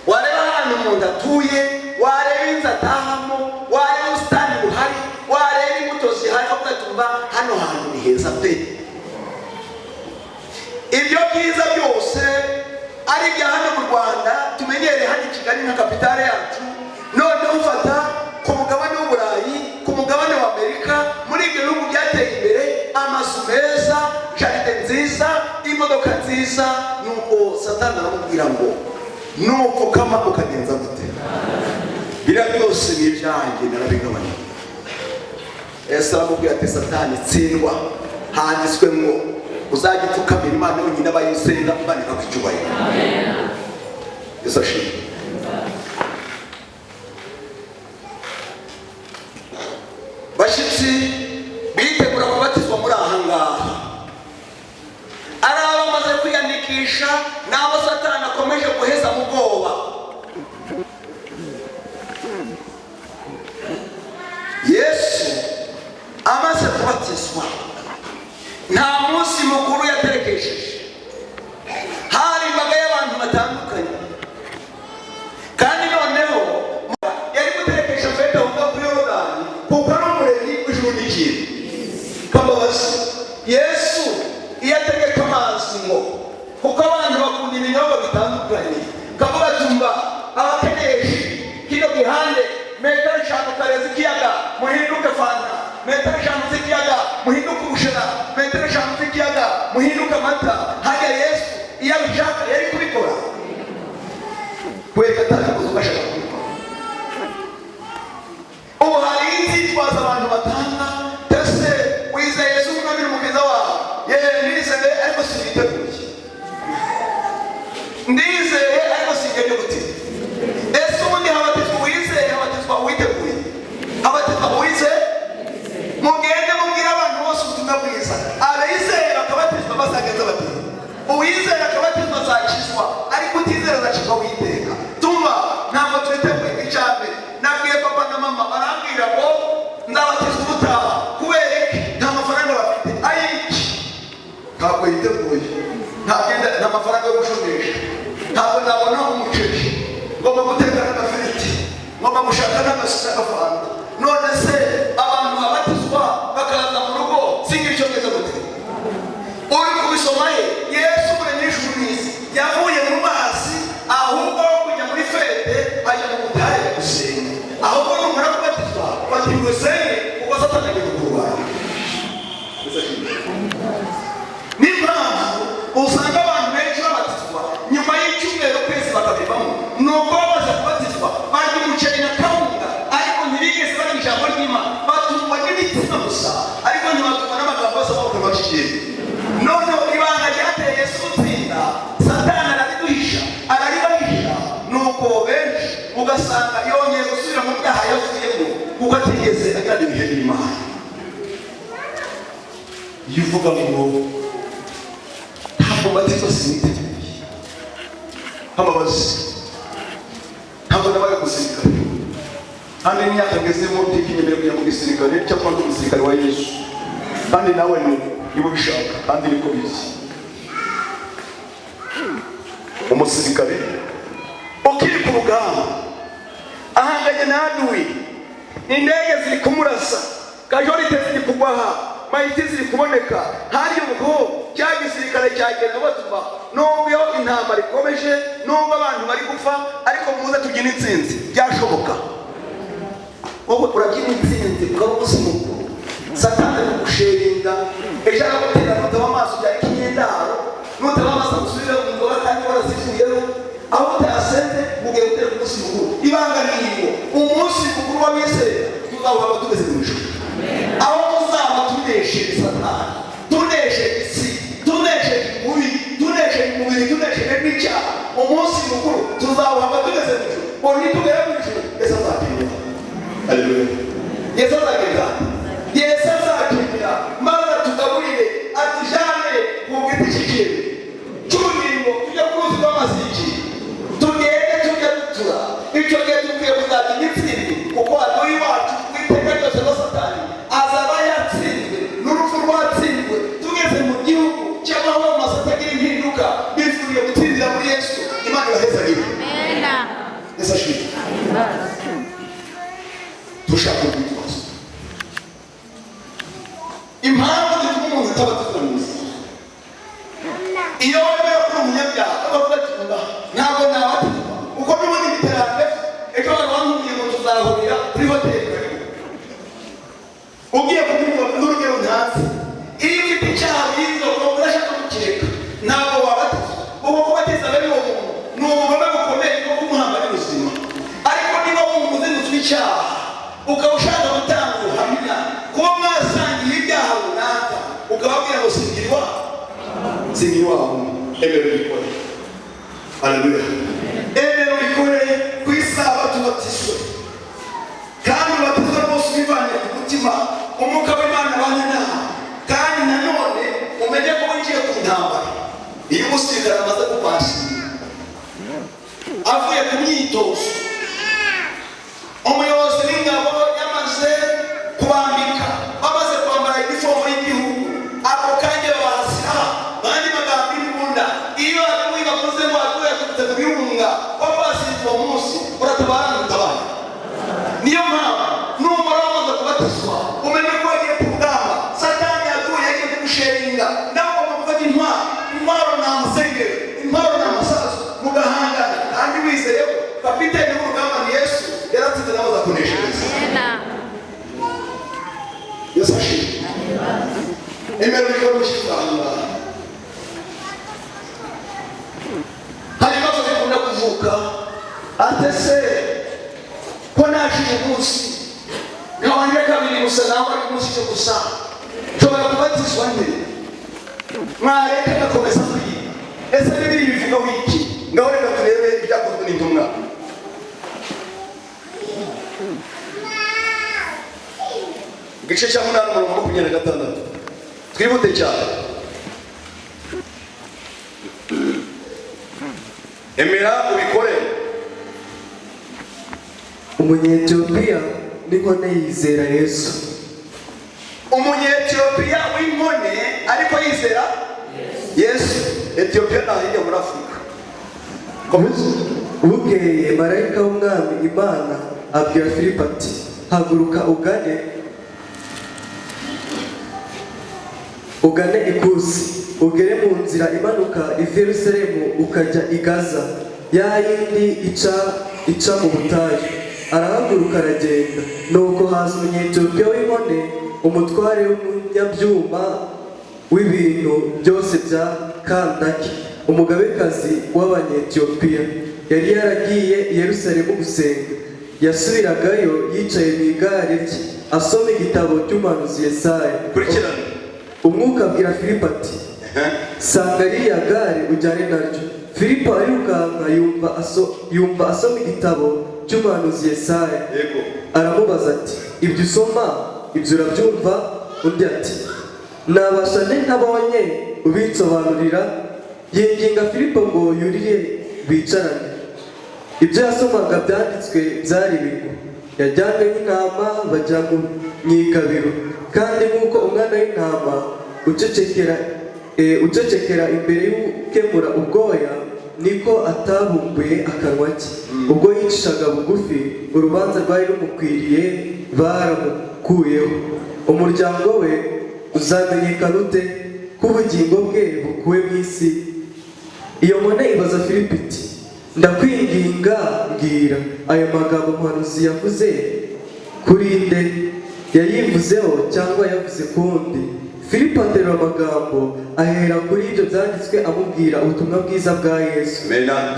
wareba ahantu umuntu atuye, wareba inzu atahamo, wareba ubusitani buhari, wareba imbuto zihari, ukatumva hano hantu ni heza pe. Ibyo byiza byose ari bya hano mu Rwanda tumenyereye hano i Kigali nka kapitale yacu, none ufata ku mugabane w'Uburayi, ku mugabane wa Amerika, muri ibyo bihugu byateye imbere, amazu meza, jaride nziza, imodoka nziza. Nuko Satani aramubwira ngo nupfukama ukagenza gute? Biriya byose ni ibyanjye narabigabanya. Yesu aramubwira ati Satani tsindwa, handitswe ngo uzajya upfukamira Imana yonyine abayisenga banika ku cyubahiro. Yesu ashimwe. kwiyandikisha n'abo Satani akomeje guheza mu bwoba. Yesu amaze kubatizwa nta munsi mukuru yaterekesheje. Hari imbaga y'abantu batandukanye, kandi noneho yari guterekesha fete aho kuri Yorodani kuko ari umuremyi w'ijuru n'ikindi. Kababazi Yesu iyo ategeka amazi ngo kuko abantu bakunda ibinyobwa bitandukanye, kavuga tumba abakeneje kino gihande metero 5 karezi kiyaga muhinduke fanta, metero 5 z'ikiyaga muhinduke ubushera, metero 5 z'ikiyaga muhinduke amata. Hajya Yesu iyo abishaka yari kubikora kweka atakabuze ugashaka kubikora. Ubu hari inzitwaza abantu batanga tese wize Yesu umwami n'umukiza wawe. Ndizeye ariko siniteguye, ndizeye ariko sinjye gute. Ese ubundi habatizwa uwizeye, habatizwa uwiteguye? Habatizwa uwizeye. Mugende mubwira abantu bose ubutumwa bwiza. Abizeye bakabatizwa bazageza bati, uwizeye akabatizwa azakizwa, ariko utizera azakizwa witeka. Tumva ntabwo twiteguye. Icyambere nabwiye papa na mama barambwira ngo ndabatizwa ubutaha kubera nta mafaranga bafite. Ayiki ntabwo yiteguye, nta mafaranga yo gushumesha, ntabwo nabona umuceri, ngomba guteka n'agafiriti, ngomba gushaka n'agafanta. None se abantu babatizwa bakaza mu rugo singa icyongereza gute? Uri kubisoma he? Yesu umuremyi w'ijuru n'isi yavuye mu mazi, ahubwo kujya muri fete ajya mu butayu gusenga. Ahubwo numara kubatizwa bati ngusenge kuko Satani agiye kukurwanya. N'impamvu usanga abantu benshi babatizwa nyuma y'icyumweru kwezi bakabivamo, nuko bamaze kubatizwa barya umuceri na kawunga, ariko ntibigeze bari ijambo ry'Imana. Batungwa n'imitima gusa, ariko ntibatungwa n'amagambo yose amaboko bakigenda. Noneho ibanga ryateye Yesu gutsinda Satani arariduhisha, araribahisha, nuko benshi ugasanga yongeye gusubira mu byaha yavuyemo kuko atigeze agira ibihe n'Imana. Yuvuga ngo ntabwo mbatizo siniteguye. Ababazi ntabwo nabaye umusirikare, kandi imyaka ngezemo ntikinyemerera kujya mu gisirikare cyangwa ndi umusirikare wa Yesu, kandi nawe niba ubishaka kandi niko bizi. Umusirikare ukiri ku rugamba ahanganye na adui, indege ziri kumurasa, kajorite ziri kugwaha, mayiti ziri kuboneka. Hari ubwo cya gisirikare cyagenda batuma nubwo intambara ikomeje, nubwo abantu bari gupfa, ariko muze tubyina intsinzi. Byashoboka wowe urabyina intsinzi ukaba umusimuko, Satani ari kugusheringa ejo aragutera nutaba amaso bya kinyendaro, nutaba amaso gusubira mu ngoga kandi warazivuyeho, aho utasenze mugiye gutera umunsi mukuru. Ibanga n'ingingo umunsi mukuru w'abizera tuzawuhaba tugeze mu ijuru, aho tuzaba tunesheje Satani, tunesheje isi, tunesheje umubiri, tunesheje n'icyaha. Umunsi mukuru tuzawuhaba tugeze mu ijuru, ngo nitugera mu ijuru Yesu azatuyobora. Haleluya. Yesu azagenda, Yesu azatuyobora, maze tugaburire atujane ku giti cy'ikibi cy'ubugingo, tujya ku ruzi rw'amaziki, tugende tujya dutura. Icyo gihe dukwiye kuzagira intsinzi, kuko adui wacu witeka ryose wa Satani azaba yatsinzwe n'urupfu rwatsinzwe. Tugeze mu gihugu cy'amahoro masa atagira impinduka, bifuriye gutsindira muri Yesu. Imana ibahezagire. Yesu ashimwe. Dushaka kwitwaza impamvu zituma umuntu atabatizwa neza. Iyo wemera kuri umunyabyaha bavuga ati ntabwo nabatizwa uko n'ubundi biterane, ejo baramubwiye ngo tuzahurira kuri hoteli, ugiye kubwirwa n'urugero ntazi. Iyo ufite icyaha biza ukaba udashaka gukireka, ntabwo wabatizwa. Ubu kubatiza bene uwo muntu ni ubugome bukomeye bwo kumuhamba n'ubuzima. Ariko niba wumva uzinutswe icyaha ukaba ushaka gutanga ubuhamya kuba mwasangiye ibyaha runaka, ukababwira ngo singirwa emera ubikore. Haleluya. Emera ubikore ku isabato ubatizwe, kandi ubatizwe rwose ubivanye ku mutima, umwuka w'Imana abane nawe. Kandi nanone umenye ko winjiye ku ntambara. Iyo umusirikare amaze kupasi avuye ku myitozo, umuyobozi w'ingabo yamaze kubambika, bamaze kwambara inifomu y'igihugu, ako kanya babasira bandi magambo imbunda. Iyo aguye bavuze ngo aguye kutse ku birunga wabasize uwo munsi uratabara n'utabara. Niyo mpamvu n'umara wamaze kubatizwa umenye ko agiye ku rugamba, satani yaguye agiye kugusheringa, nawe ugomba gufata intwaro nta musengero, intwaro nta masasu mugahangana, kandi wizeye ko kapiteni w'urugamba ni Yesu yaratsinze nawe azakuneshereza. Yesu ashimwe. Emera bikora gushyirwa. Hari ibibazo bikunda kuvuka, ate se ko naje uyu munsi nkabanje kabiri gusa nawe ari umunsi cyo gusa nshobora kubatizwa nde? Mwareka gakomeza kwiga. Ese Bibiliya bivuga wiki? Ngaho reka turebe ibyakozwe n'intumwa. Igice cya 8:26. Twibute cyane. Emera ubikore. Umunyetiyopiya n'inkone yizera Yesu. Umunyetiyopiya w'inkone ariko yizera Yesu. Etiyopiya nahijya muri Afurika. Bukeye marayika w'umwami Imana abwira Filipo ati, haguruka ugane ikusi, ugere mu nzira imanuka iva Yerusalemu ukajya i Gaza, ya yindi ica mu butayu. Arahaguruka aragenda. Nuko haza umunyetiyopiya w'inkone, umutware w'umunyabyuma w'ibintu byose bya Kandaki, umugabekazi w'Abanyetiyopiya. Yari yaragiye i Yerusalemu gusenga. Yasubiragayo yicaye mu igare rye asoma igitabo cy'umuhanuzi Yesaya. Umwuka abwira Filipo ati, sanga ririya gare ujyane naryo. Filipo arirukanka yumva asoma igitabo cy'umuhanuzi Yesaya. Aramubaza ati, ibyo usoma ibyo urabyumva? Undi ati, nabasha nte ntabonye ubinsobanurira? Yinginga Filipo ngo yurire bicarane. Ibyo yasomaga byanditswe byari bigwa. Yajyanywe nk'intama bajya mu igabiro, kandi nk'uko umwana w'intama ucecekera imbere y'ukemura ubwoya, niko atabumbuye akanwa ke. Ubwo yicishaga bugufi, urubanza rwari rumukwiriye baramukuyeho. Umuryango we uzamenyekana ute ko ubugingo bwe bukuwe mu isi? Iyo nkone ibaza Filipo iti, ndakwinginga mbwira, ayo magambo umuhanuzi yavuze kuri nde? Yayivuzeho cyangwa yavuze ku wundi? Filipo aterura amagambo ahera kuri ibyo byanditswe amubwira ubutumwa bwiza bwa Yesu.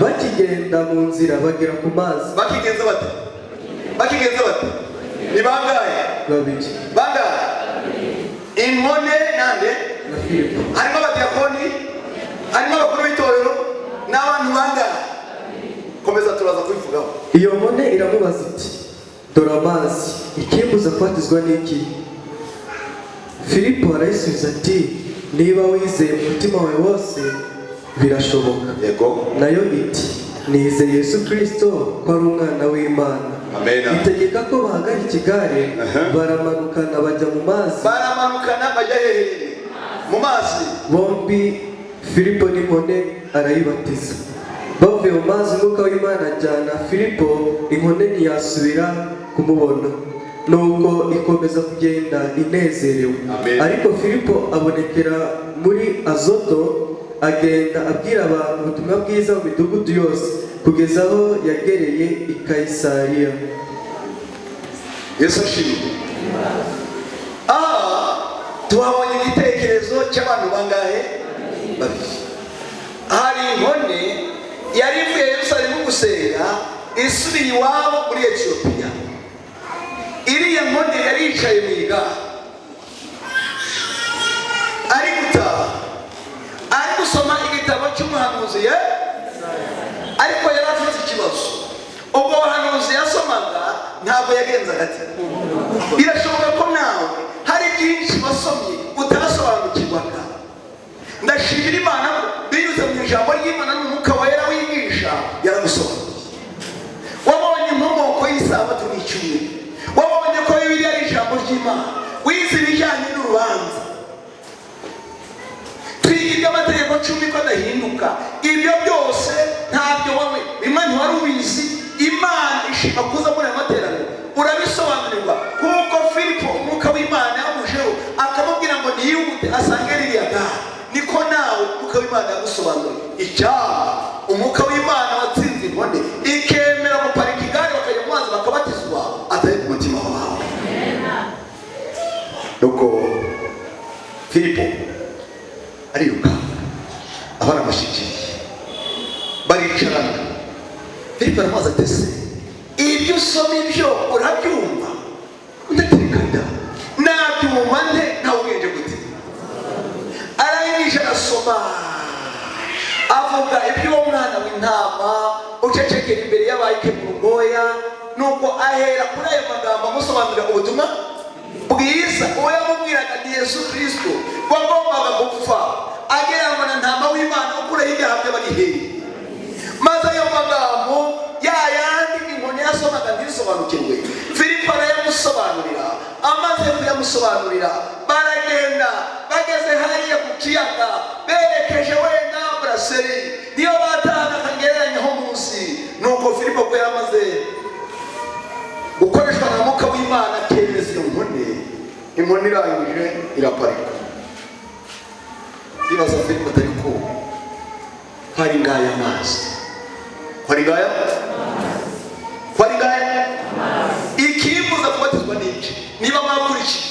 Bakigenda mu nzira bagera ku mazi. Bakigenza bate? Ni bangahe? Babiri. Bangahe? Inkone nande? Na Filipo. Harimo abadiyakoni, harimo abakuru b'itorero, n'abantu bangahe? Komeza turaza kubivugaho. Iyo nkone iramubaza iti, dore amazi, ikimbuza kubatizwa n'iki? Filipo arayisubiza ati, niba wizeye mu mutima wawe wose birashoboka. Nayo iti, nizeye Yesu Kristo ko ari umwana w'Imana. Itegeka ko bahagarika igare, baramanukana bajya mu mazi. Baramanukana bajya hehe? Mu mazi. Bombi Filipo n'inkone arayibatiza. Bavuye mu mazi, umwuka w'Imana ajyana Filipo, inkone ntiyasubira kumubona. Nuko ikomeza kugenda inezerewe. Ariko Filipo abonekera muri Azoto, agenda abwira abantu ubutumwa bwiza mu midugudu yose, kugeza aho yagereye i Kayisariya. Yesu ashimwe. Tuhabonye igitekerezo cy'abantu bangahe? Babiri. Hari inkone yari ivuye Yerusalemu gusenga, isubiye iwabo muri Etiyopiya. Iriya nkone yari yicaye mu igare, ari gutaha, ari gusoma igitabo cy'umuhanuzi, ariko yari afite ikibazo. Ubwo buhanuzi yasomaga ntabwo yagenzaga ati. Birashoboka ko nawe hari byinshi wasomye utasobanukirwaga. Ndashimira Imana ko binyuze mu ijambo ry'Imana, wize ibijyanye n'urubanza, twiga iby'amategeko 10 ko adahinduka. Ibyo byose ntabyo wowe bimwe ntiwari ubizi. Imana ishima kuza muri aya materaniro urabisobanurirwa, kuko Filipo umwuka w'Imana yamujeho akamubwira ngo niyihute asange ririya gare. Niko nawe umwuka w'Imana yagusobanuriye icyaha. Umwuka w'Imana watsinze inkone ikemera guparika igare bakajya mu mazi bakabatizwa atari ku mutima wawe. Nuko Filipo ariruka abana amushyikiriye baricarana. Filipo aramaze atese ibyo usoma ibyo urabyumva? Ndatekana nabyumva nte nawe ubwenge gute? Arangije arasoma avuga iby'uwo mwana w'intama ucecekera imbere y'abayike mu rugoya. Nuko ahera kuri ayo magambo amusobanurira ubutumwa bwiza. Uwo yamubwiraga ni Yesu Kristo wagombaga gupfa agereranywa na ntama w'Imana ukuraho ibyaha by'abagiheri. Maze ayo magambo yayandi inkoni yasomaga ntibisobanukirwe, Filipo arayamusobanurira. Amaze kuyamusobanurira baragenda, bageze hariya ku kiyaga berekeje wenda Braseri, niyo batahaga akagereranyaho munsi. Nuko Filipo ko yaramaze gukoreshwa na mwuka w'Imana akemeza iyo nkoni, inkoni irangije iraparika. Ibaza Filipo atari ko hari ngaya amazi, hari ngaya ikimbuza kubatizwa n'iki? Niba mwakurikiye,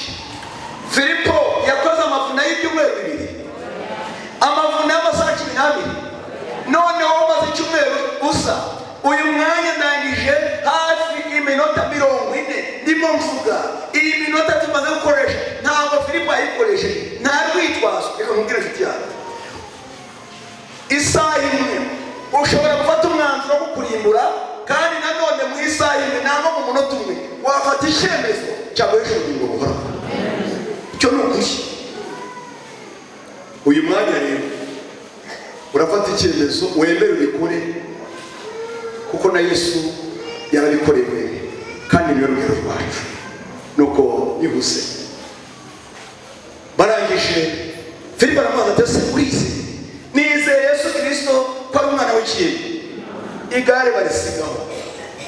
Filipo yakoze amavuna y'ibyumweru 2, amavuna y'amasaha 12. Noneho maze icyumweru usa uyu mwanya ndangije hafi iminota 40 ndimo mvuga. Iyi minota tumaze gukoresha ntabwo Filipo yayikoresheje, nta rwitwazo. Reka nkubwire inshuti yanjye, isaha imwe ushobora gufata umwanzuro wo kukurimbura, kandi nanone mu isaha imwe nangwa mu munota umwe wafata icyemezo cyaguhesha ubugingo buhoraho. Icyo ni ukuri. Uyu mwanya rero urafata icyemezo wemere ubikore, kuko na Yesu yarabikorewe kandi niwe rugero rwacu. Nuko yihuse barangije Filipo aramaze atese urize nizeye Yesu Kristo ko ari umwana w'ikintu. Igare barisigaho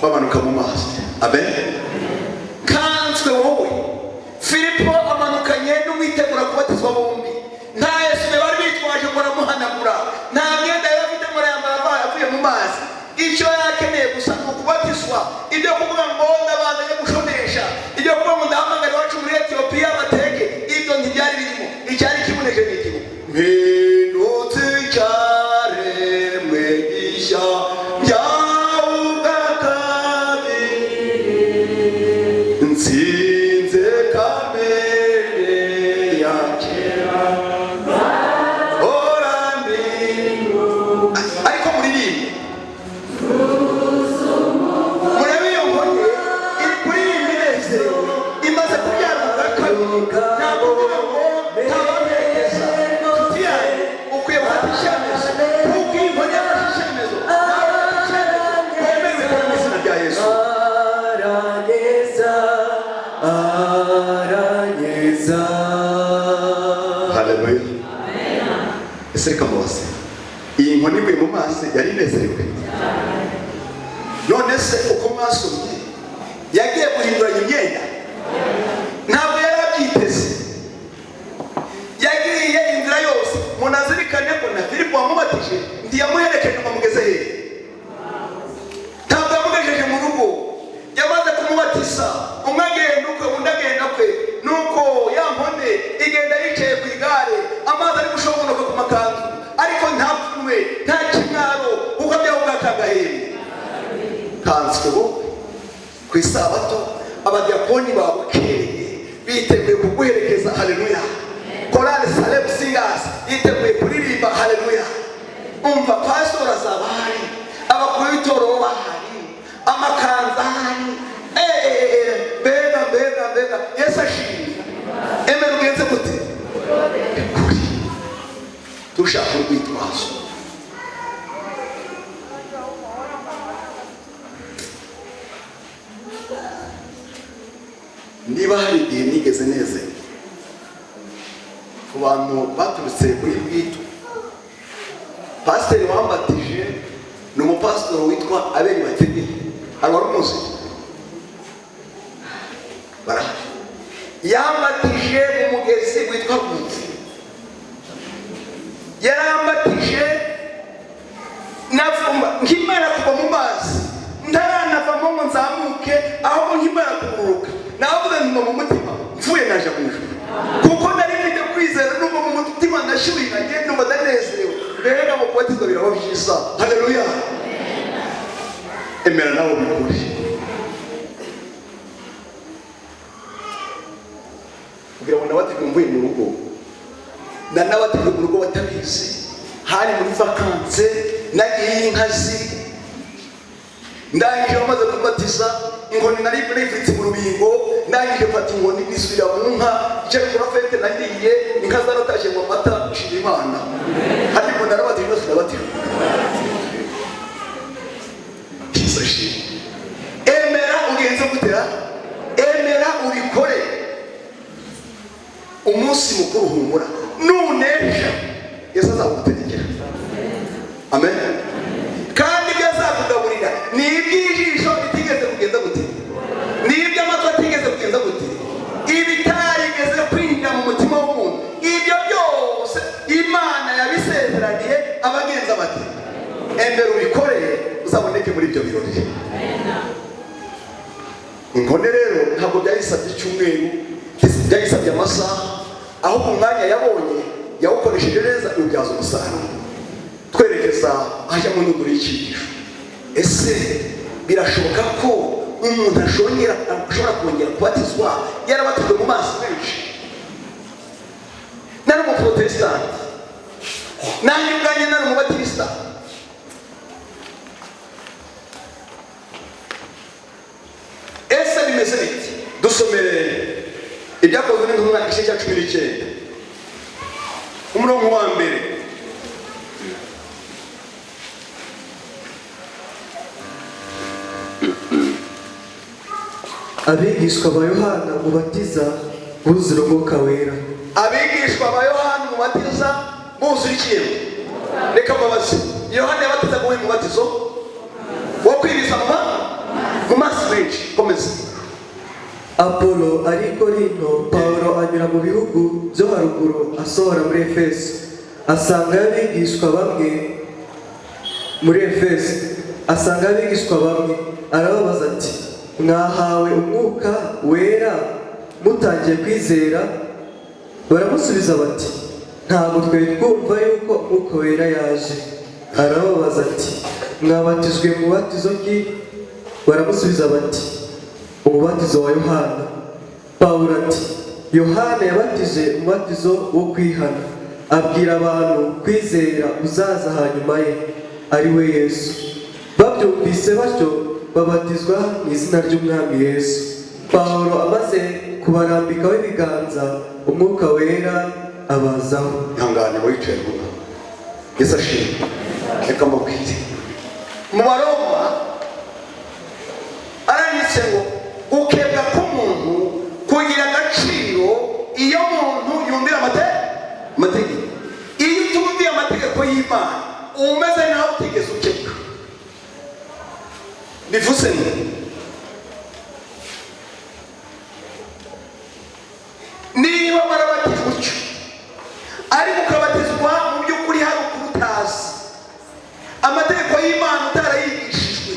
bamanuka mu mazi. Amen. Kanswe wowe Filipo amanukanye n'umwitegura kubatizwa bombi. Nta Yesu bari bitwaje ngo aramuhanagura, nta myenda yari afite ngo yambara avuye mu mazi. Icyo yakeneye gusa ni ukubatizwa. Ibyo kuvuga ngo ndabandanye gushonesha, ibyo kuvuga ngo ndahamagara iwacu muri Etiyopiya bateke, ibyo ntibyari birimo. Icyari kimuneje ni iki? Mpindutse icyaremwe gishya byawuga kabiri, nsinze kamere ya kera orandingo. Ariko muririmbe murabiyongoye iri kuririmba inezerewe, imaze kubyaruka kabiri. Ntabwo kuvuga ngo ntabatekereza nshuti yawe ukwiye gufata icyemezo, kuko iyi nkoni yafashe icyemezo. Wemere ubikore mu izina rya Yesu. Aranyeza. Haleluya. Ese reka mubaze, iyi nkoni ivuye mu mazi yari inezerewe? None se uko mwasomye yagiye guhinduranya imyenda? Ntabwo yari abyiteze. Yagiye inzira yose. Munazirikane ko na Filipo wamubatije ndiyamuherekeje bamugeze hehe? Ntabwo yamugejeje mu rugo, yamaze kumubatiza. Umwe agenda ukwe, undi agenda kwe. Nuko ya nkone igenda yicaye ku igare, amazi ari gushobonoka ku makanzu, ariko nta pfunwe nta kimwaro, kuko byawugaka agaheri. Kanswe wowe ku isabato abadiyakoni babukereye biteguye kuguherekeza. Haleluya. Korali Salem Singers yiteguye kuririmba. Haleluya. Umva pastor azaba hari, abakuru b'itoro bahari, amakanzu ahari. Mbega Yesu ashimwe. Emera ugenze gute? Kuri dushaka urwitwazo. niba hari igihe nigeze neza ku bantu baturutse muri Bwitu, pasiteri wambatije ni umupasitori witwa Abeli Batege. Hari umuzi yambatije mu mugezi witwa Bwitu, yarambatije navumba nkimara kuva mu mazi ntaranavamo ngo nzamuke, ahubwo nkimara kuguruka navuga nti mu mutima mvuye naje mu ijuru, kuko nari mfite kwizera n'ubwo mu mutima ndashubiranye numva ndanezerewe. Rero mu kubatizwa biraba byiza. Haleluya. Emera nawe ubikore. Kugira ngo nabatizwe mvuye mu rugo, na nabatizwe mu rugo batabizi, hari muri vakanse nagiye inkazi, ndangije bamaze kubatiza inkoni nari ifite mu rubingo, ndangije mfata inkoni nisubira mu nka icyo kuri fete nagiye inka zaratashe mu mata nshira Imana. Hadi ngo narabatijwe sinabatijwe. Kisashi. Emera ugenze gutera, emera ubikore. Umunsi mukuru humura nunesha Yesu azagutegekera. Amen. Kandi azakugaburira ni iby'ijisho bitigeze kugenda gute, ni iby'amatwi atigeze kugenda gute, ibitarigeze kwinjira mu mutima w'umuntu, ibyo byose Imana yabisezeraniye abagenza bati embera ubikore uzaboneke muri ibyo birori. Inkone rero ntabwo byayisabye icyumweru, byayisabye amasaha, ahubwo umwanya yabonye yawukoresheje neza ubyaza umusaruro. Twerekeza ajya mu nuguru y'icyigisho. Ese birashoboka ko umuntu ashobora kongera kubatizwa yarabatijwe mu mazi menshi? Nari umuprotesitanti, nanjye ubwanjye nari umubatisita. Ese bimeze bite? Dusomere ibyakozwe n'intumwa igice cya 19 umurongo wa mbere. Abigishwa ba Yohana umubatiza buzura umwuka wera. Abigishwa ba Yohana umubatiza buzura iki? Reka mbabaze, Yohana yabatizaga uwo mubatizo wo kwiriza mu mazi menshi. Komeza. Apolo ari Korinto, Paulo anyura mu bihugu byo haruguru asohora muri Efeso, asanga abigishwa bamwe muri Efeso, arababaza ati mwahawe umwuka wera mutangiye kwizera? Baramusubiza bati ntabwo twari twumva yuko umwuka wera yaje. Arababaza ati mwabatijwe mu batizo ki? Baramusubiza bati umubatizo wa Yohana. Paulo ati Yohana yabatije umubatizo wo kwihana, abwira abantu kwizera uzaza hanyuma ye ari we Yesu. Babyumvise batyo babatizwa mu izina ry'umwami Yesu. Paulo amaze kubarambikaho ibiganza, umwuka wera abazaho. Ihangane wicaye vuba. Yesu ashimwe. Reka mbabwire, mu Baroma aranditse ngo ukebwa k'umuntu kugira agaciro iyo muntu yumvira amategeko. Iyo utumviye amategeko y'Imana umeze nkaho utigeze ukebwa. Bivuze ngo niba barabatijwe utyo ariko ukabatizwa mu by'ukuri hari ukutazi amategeko y'Imana utarayigishijwe,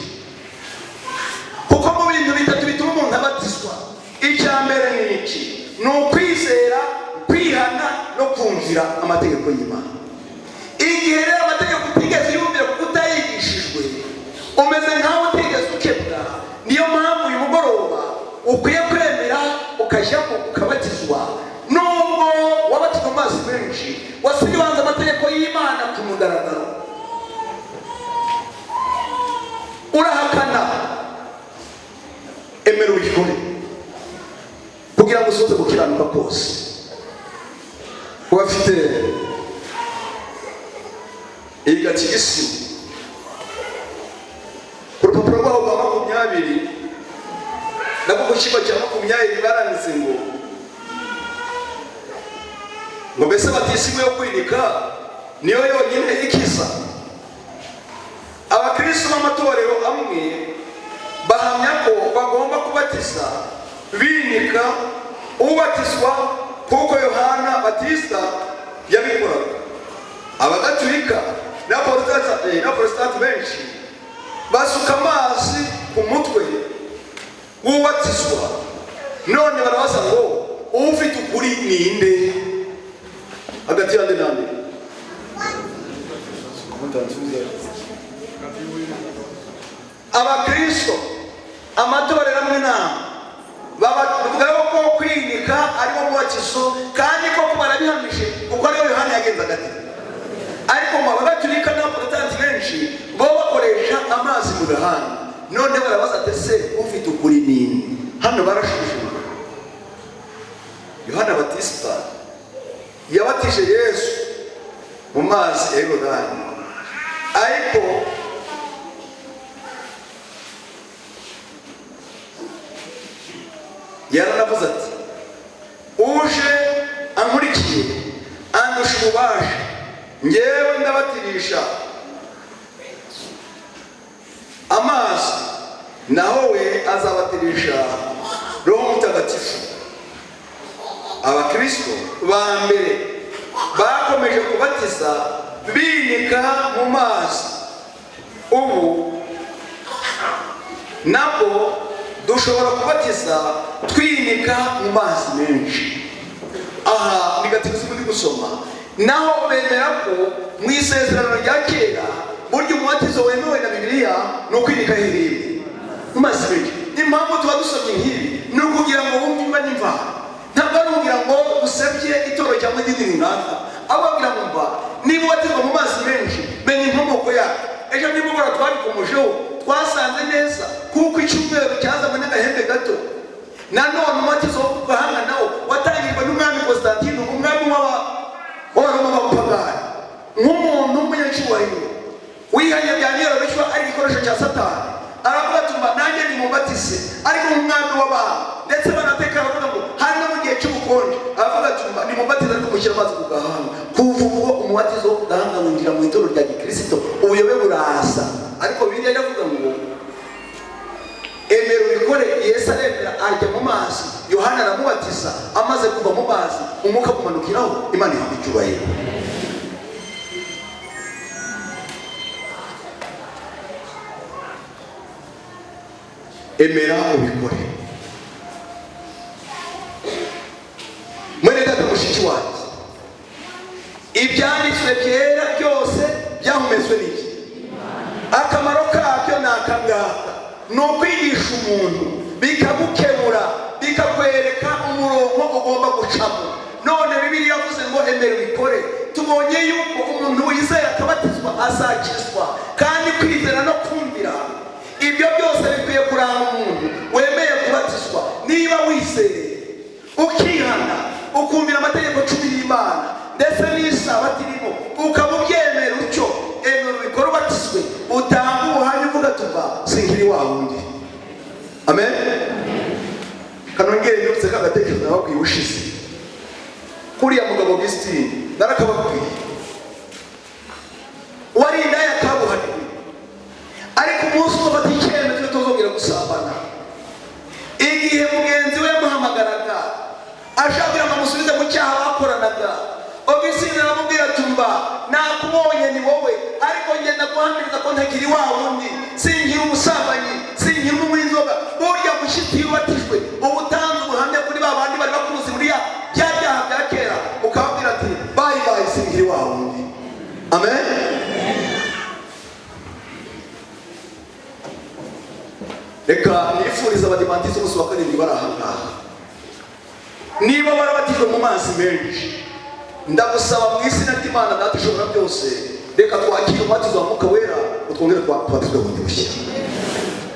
kuko mu bintu bitatu bituma umuntu abatizwa, icya mbere ni iki? Ni ukwizera, kwihana no kumvira amategeko y'Imana. Igihe rero amategeko utigeze yumvira kuko utayigishijwe, umeze nkaho utigeze ukebwa. Niyo mpamvu uyu mugoroba ukwiye kwemera ukajyamo ukabatizwa. Nubwo wabatizwa mu mazi menshi, wasigaye ubanza amategeko y'Imana ku mugaragaro, urahakana, emera ubikore kugira ngo usohoze gukiranuka kose. Wafite igatigisi ku rupapuro rwaho rwa 20 nabwo ku kigo cya 20 baranditse batisimu yo kwinika niyo yonyine ikiza. Abakristo b'amatorero amwe bahamya ko bagomba kubatiza binika ubatizwa kuko Yohana Batista yabikoraga. Abagatulika n'abaprotestanti benshi basuka amazi ku mutwe w'ubatizwa, none barabaza ngo ufite ukuri ninde hagati yande nande? Abakristo amatorero amwe bavuga ko kwinika ariwo mubatizo, kandi koko barabihamije kuko ariyo Yohana yagenzaga ati. Ariko mu Abagatulika n'Abaprotestanti benshi bo bakoresha amazi mu gahanga, none barabaza ati se ufite ukuri ninde? Hano barashubije Yohana Batista yabatije Yesu mu mazi Yorodani, ariko yaranavuze ati uje ankurikiye andusha ububasha, ngewe ndabatirisha amazi, naho we azabatirisha Roho Mutagatifu. Abakristo ba mbere bakomeje kubatiza binika mu mazi. Ubu nabwo dushobora kubatiza twinika mu mazi menshi. Aha ni gatatu muri gusoma, naho bemera ko mu isezerano rya kera buryo umubatizo wemewe na Bibiliya ni ukwinika hirindwi mu mazi menshi. Impamvu tuba dusomye nk'ibi ni ukugira ngo wumve imba n'imvano, ntabwo ari ukugira ngo usebye itoro cyangwa idini runaka, ababwira ngo mva niba ubatizwa mu mazi menshi menya inkomoko yayo. Ejo nimugora twabikomojeho twasanze neza kuko icyumweru cyazanywe n'agahembe gato. Nanone umubatizo wo ku gahanga nawo watangirwa n'umwami Constantine, umwami w'Abaroma b'abapagani, nk'umuntu w'umunyacyubahiro wihanye bya nyirarureshwa ari igikoresho cya Satani. Aravuga ati mba nanjye nimubatize ariko nk'umwami w'abantu, ndetse banateka baravuga ngo hari no mu gihe cy'ubukonje aravuga ati mba nimubatize ariko mushyira amazi ku gahanga. Kuva ubwo umubatizo wo ku gahanga winjira mu itorero rya Gikristo, ubuyobe buraza. Ariko Bibiliya iravuga ngo Emera ubikore. Yesu aremera ajya mu mazi, Yohana aramubatiza, amaze kuva mu mazi umwuka kumanukiraho, Imana ihabwa icyubahiro. Emera ubikore. Mwene data mushiki wanjye, ibyanditswe byera byose byahumetswe n'iki? Akamaro kabyo ni akangaka, ni ukwigisha umuntu, bikamukebura, bikakwereka umurongo ugomba gucamo. None Bibiliya yavuze ngo emera ubikore. Tubonye yuko umuntu wizeye akabatizwa azakizwa, kandi kwizera no kumvira ibyo byose bikwiye kuranga umuntu wemeye kubatizwa. Niba wizeye ukihana ukumvira amategeko 10 y'Imana ndetse n'Isabato irimo ukaba ubyemera utyo, emera ubikore ubatizwe, utanga ubuhamya uvuga tuva sinkiri wa wundi. Amen. Kanongere ndutse kagatekerezo nababwiye ushize kuriya mugabo Augustine, narakababwiye wari indaya kabuhariwe, ariko umunsi ufata icyemezo tuzongera gusambana. Igihe mugenzi we yamuhamagaraga ashaka ngo amusubize mu cyaha bakoranaga, Augustine aramubwira tumba nakubonye ni wowe, ariko ngenda guhamiriza ko ntakiri wa wundi, sinkiri umusambanyi, sinkiri umwinzoga. Burya mushiti yubatijwe ubutanze ubuhamya kuri babandi bari bakuruzi muri bya byaha bya kera, ukababwira ati bye bye, sinkiri wa wundi. Amen. Reka nifuriza abadivantizi umunsi wa karindwi bari aha ngaha, niba barabatijwe mu mazi menshi, ndagusaba mu izina ry'Imana Data ushobora byose, reka twakire umubatizo wa Mwuka Wera, utwongere tubatizwe bundi bushya,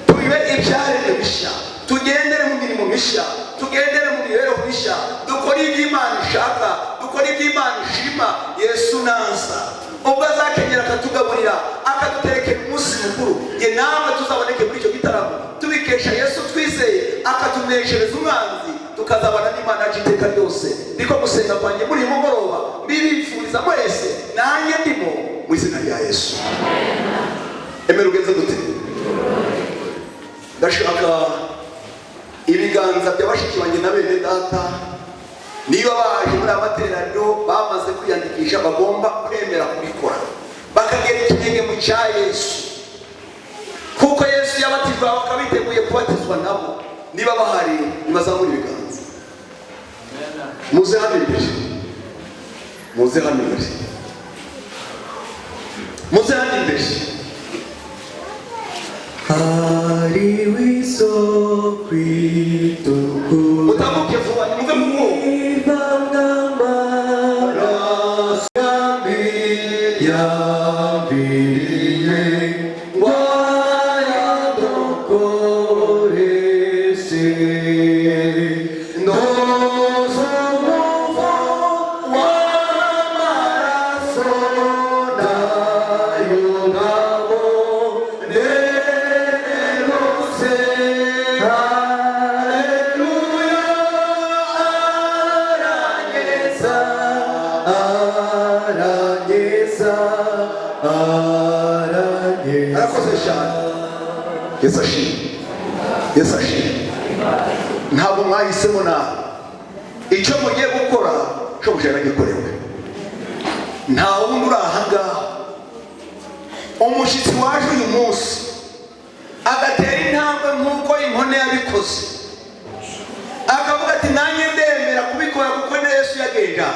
tubibe ibyaremwe bishya, tugendere mu mirimo mishya, tugendere mu mibereho mishya, dukore ibyo Imana ishaka, dukore ibyo Imana ishima. Yesu naza ubwo azakenyera akatugaburira, akaduterekera umunsi mukuru, ye nawe tuzaboneke muri icyo gitaramo tubikesha Yesu twizeye, akatuneshereza umwanzi, tukazabana n'Imana bacu iteka ryose. Niko gusenga kwanjye muri uyu mugoroba mbibifuriza mwese nanjye ndimo mu izina rya Yesu. Emera ugenze gute? Ndashaka ibiganza by'abashiki banjye na bene data niba baje muri amateraniro bamaze kwiyandikisha bagomba kwemera kubikora bakagera ikirenge mu cya Yesu, kuko Yesu yabatijwe bakabiteguye kubatizwa nabo. Niba bahari nibazamura ibiganza. Muze hano imbere, muze hano imbere, muze hano imbere. Hari wisoko ituku Mutamuke vuba muve mu mwuka. Yesu ashimwe. Yesu ashimwe. Ntabwo mwahisemo nabi. Icyo mugiye gukora cyo kujana gikorewe. Nta wundi uri aha ngaha. Umushyitsi waje uyu munsi agatera intambwe nk'uko inkone yabikoze, akavuga ati nanjye ndemera kubikora kuko na Yesu yagenda.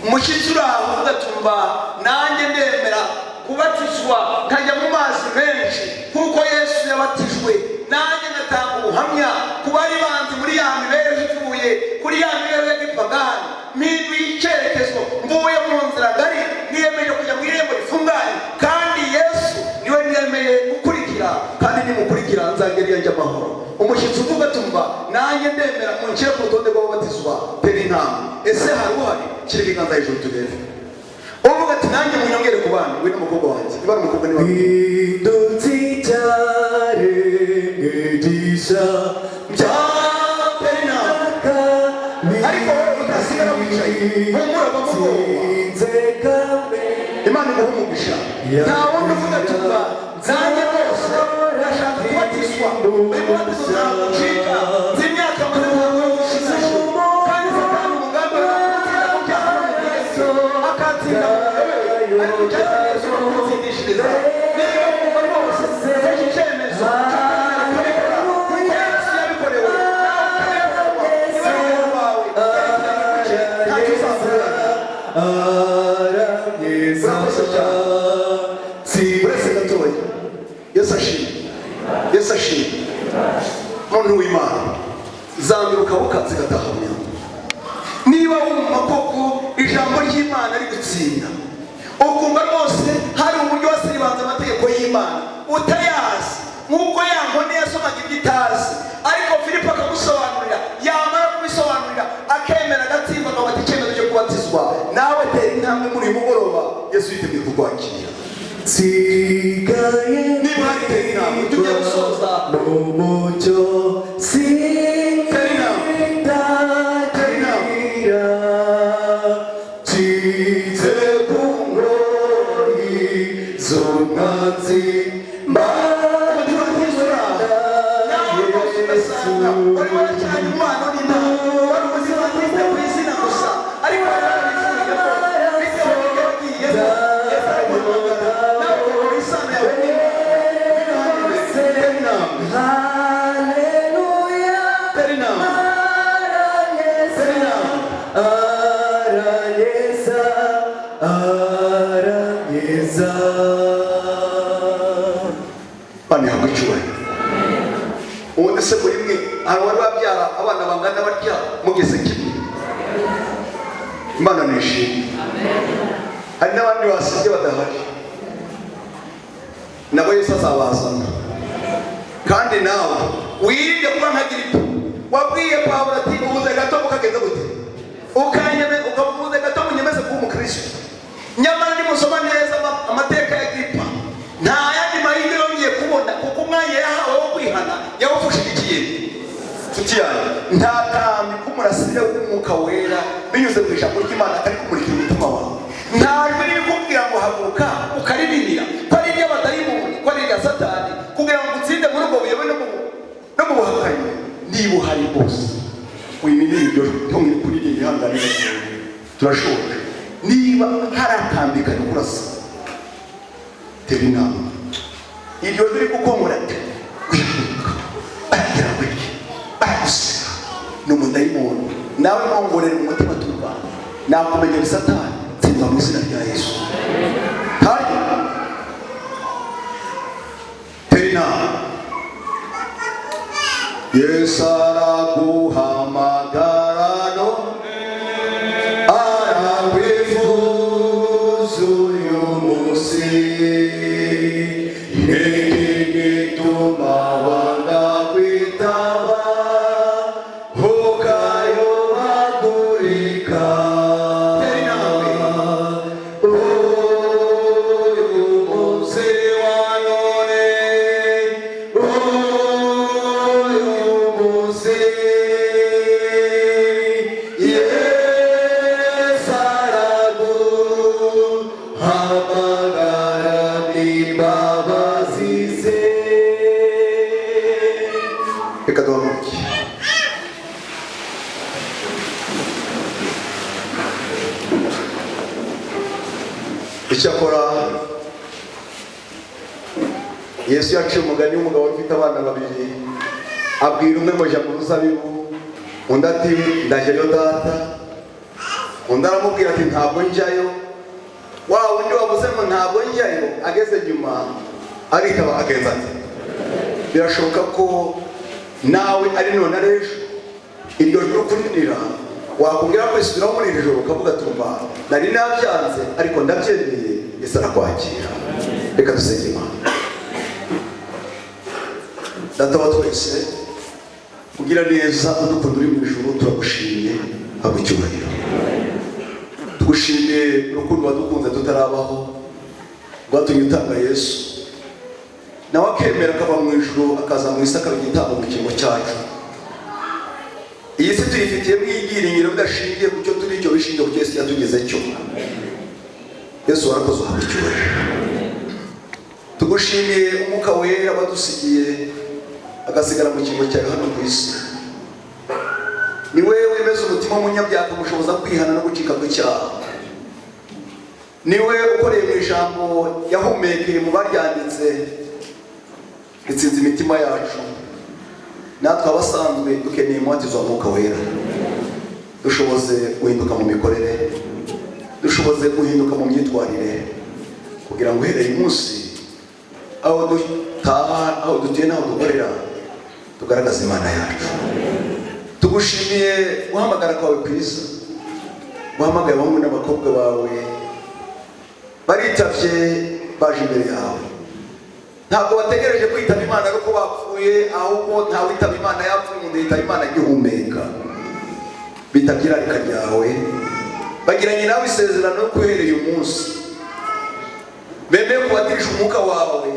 Umushyitsi uri aha uvuga tumva nanjye ndemera kubatizwa nkajya mu mazi menshi kuko Yesu yabatijwe. Nanjye natanga ubuhamya ku bari banzi muri ya mibereho ipfuye, kuri ya mibereho y'igipagani. Mpinduye icyerekezo, mvuye mu nzira ngari, niyemeje kujya mu irembo rifunganye, kandi Yesu niwe niyemeye gukurikira, kandi nimukurikira nzagera iyo njya amahoro. Umushyitsi uvuga tumva nanjye ndemera munshyire ku rutonde rw'ababatizwa, tera intambwe. Ese hari uhari? Shyira ibiganza hejuru turebe. Uvuga ati nanjye munyongere ku bana, we n'umukobwa wanjye. Niba ari umukobwa niba ariko utasigara wicaye humura bamugoba. Imana iguha umugisha. Nta wundi uvuga tumva nanjye rwose ndashaka kubatizwa. Umubatizo ntabwo ucika. Nzi imyaka maze ntabwo ushize, kandi Satani umugambi arakutira mu byaha no mu Yesu akatsinda mu mugabane, ariko cyane Yesu aramutsindishiriza. Niba wumva rwose fata icyemezo ukabikora kuko Yesu yabikorewe, nawe ukabikorwa. Niba ari umugabo wawe ntacyo uzamubura. Urakoze cyane. Uretse gatoya. Yesu ashimwe. Yesu ashimwe. Muntu w'Imana zambiruka bukanze gatahamya. Niba wumva koko ijambo ry'Imana rigutsinda, ukumva rwose hari uburyo wasiribanza amategeko y'Imana utayazi, nk'uko ya nkone yasomaga ibyo itazi, ariko Filipo akagusobanurira, yamara kubisobanurira akemera agatsindwa akabata icyemezo cyo kubatizwa, nawe tera intambwe muri uyu mugoroba. Yesu yiteguye kukwakira. Niba hari tera intambwe tujya gusoza umucyo tera intambwe. Ese muri mwe hari wari wabyara abana bangana batya mugeze kimwe? Imana nishimye. Hari n'abandi basibye badahari, nabo Yesu azabazana. Kandi nawe wirinde kuba nka Filipo wabwiye Pawulo ati ubuze gato mukageza gute, ukabuze gato munyemeze kuba umukristo. Nyamara nimusoma neza amateka ya Filipo, nta yandi mahirwe yongeye kubona, kuko umwanya yahawe wo kwihana yawufashe igihe. Nshuti yanjye, nta kambi n'umurasire w'umwuka wera binyuze mu ijambo ry'Imana atari kumurikira umutima wawe. Ntajwe n'ibikubwira ngo haguruka ukaririmira ko ari iby'abadayimoni, ko ari ibya Satani, kugira ngo utsinde muri ubwo buyobe no mu buhakanyi. Niba uhari bose wiminira ibyo ntongere kuririmba ihanganira turashoje. Niba haratambika n'urasa tera inama iryo riri gukomora aragira wiki araguseka n'umudayimoni nawe mwongorera mu mutima tuba nakumenyera Satani tsinda mu izina rya Yesu. Hari tera inama Yesu araguhamagara none arawifuza uyu munsi igituma wanga kwitaba ukayobagurika. Uyu munsi wa none icyakora Yesu yaciye umugani w'umugabo ufite abana babiri, abwira umwe ngo jya mu ruzabibu, undi ati ndajyayo data, undi aramubwira ati ntabwo njyayo. Wa undi wavuze ngo ntabwo njyayo ageze nyuma aritaba agenza ati birashoboka ko nawe ari none ari ejo iryo joro kurinira wakubwira ko isubiraho muri iri joro ukavuga ati umva nari nabyanze ariko ndabyemeye, Yesu arakwakira. Reka dusenge Imana. Data wa twese ugira neza udukunda uri mu ijuru, turagushimiye habwa icyubahiro. Tugushimiye urukundo wadukunze tutarabaho rwatumye utanga Yesu, nawe akemera akava mu ijuru akaza mu isi akaba igitambo mu cyimbo cyacu. Iyi si tuyifitiyemo ibyiringiro bidashingiye ku cyo turi cyo, bishingiye ku cyo Yesu yatugeze cyo. Yesu warakoze uhabwa icyubahiro. Tugushimiye umwuka wera wadusigiye agasigara mu cyimbo cyawe hano ku isi. Ni wewe wemeza umutima w'umunyabyaha umushoboza kwihana no gucika kw'icyaha. Ni wewe ukoreye mu ijambo yahumekeye mu baryanditse ritsinze imitima yacu. Natwe abasanzwe dukeneye umubatizo wa mwuka wera. Dushoboze guhinduka mu mikorere, dushoboze guhinduka mu myitwarire, kugira ngo uhereye umunsi aho dutaha, aho dutuye n'aho dukorera tugaragaza Imana yacu. Tugushimiye guhamagara kwawe kwiza, guhamagaye abahungu n'abakobwa bawe baritavye baje imbere yawe. Ntabwo bategereje kwitaba Imana ariko bapfuye, ahubwo nta witaba Imana yapfuye, umuntu yitaba Imana agihumeka. Bitabye irarika ryawe, bagiranye nawe isezerano yo kuhereye umunsi bemeye kubatirisha umwuka wawe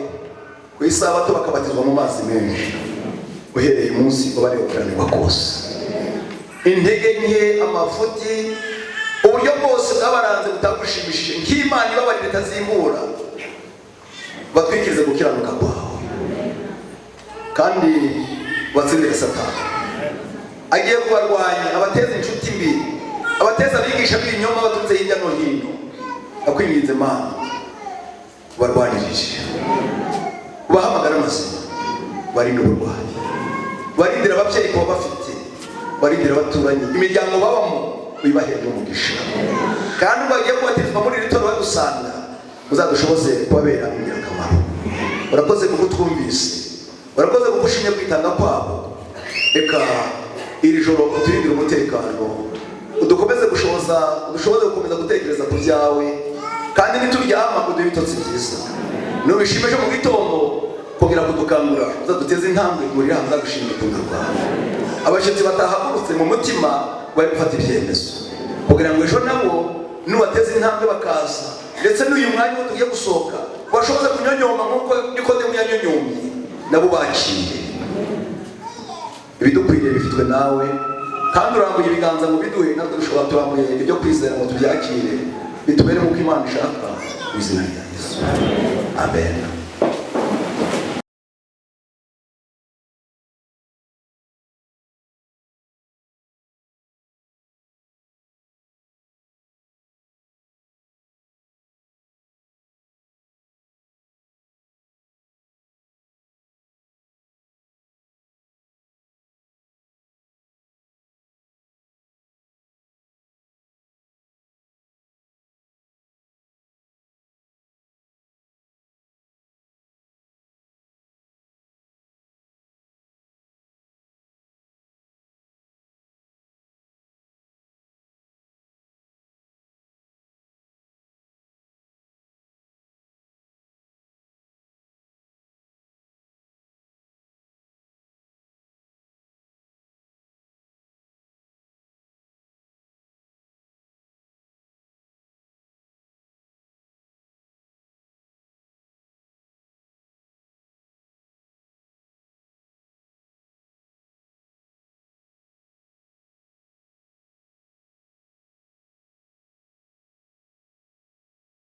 ku isabato, bakabatizwa mu mazi menshi. Uhereye umunsi ubare gukiranirwa kose, intege nke, amafuti, uburyo bwose bwabaranze butagushimishije, nk'Imana ibabarira itazimbura, batwikirize gukiranuka kwawe kandi batsindire Satani. Agiye kubarwanya, abateza inshuti mbi, abateza abigisha b'ibinyoma baturutse hirya no hino. Akwinginze Mana ubarwanirije, ubahamagara amazina, barinde uburwayi, barindire ababyeyi kuba bafite, barindire abaturanyi, imiryango babamo uyibahera umugisha. Kandi bagiye kubatizwa muri iri torero badusanga, uzadushoboze kubabera ingirakamaro. Urakoze kuko twumvise, urakoze kuko ushimye kwitanga kwabo. Reka iri joro uturindire umutekano, udukomeze udushoboze gukomeza gutekereza ku byawe, kandi nituryama uduhe ibitotsi byiza. Nubishimeje mu gitondo kugira kudukangura, uzaduteze intambwe muri hamwe, uzadushimira urukundo rwawe. Abashyitsi batahagurutse mu mutima bari gufata ibyemezo, kugira ngo ejo nabo nubateze intambwe bakaza, ndetse n'uyu mwanya wo tugiye gusohoka bashoboze kunyonyoma nk'uko Nikodemu yanyonyomye, nabo bakire. Ibidukwiriye bifitwe nawe, kandi urambuye ibiganza mu biduhe natwe dushobora turambuye ibyo kwizera ngo tubyakire bitubere nk'uko Imana ishaka mu izina rya Yesu. Amen.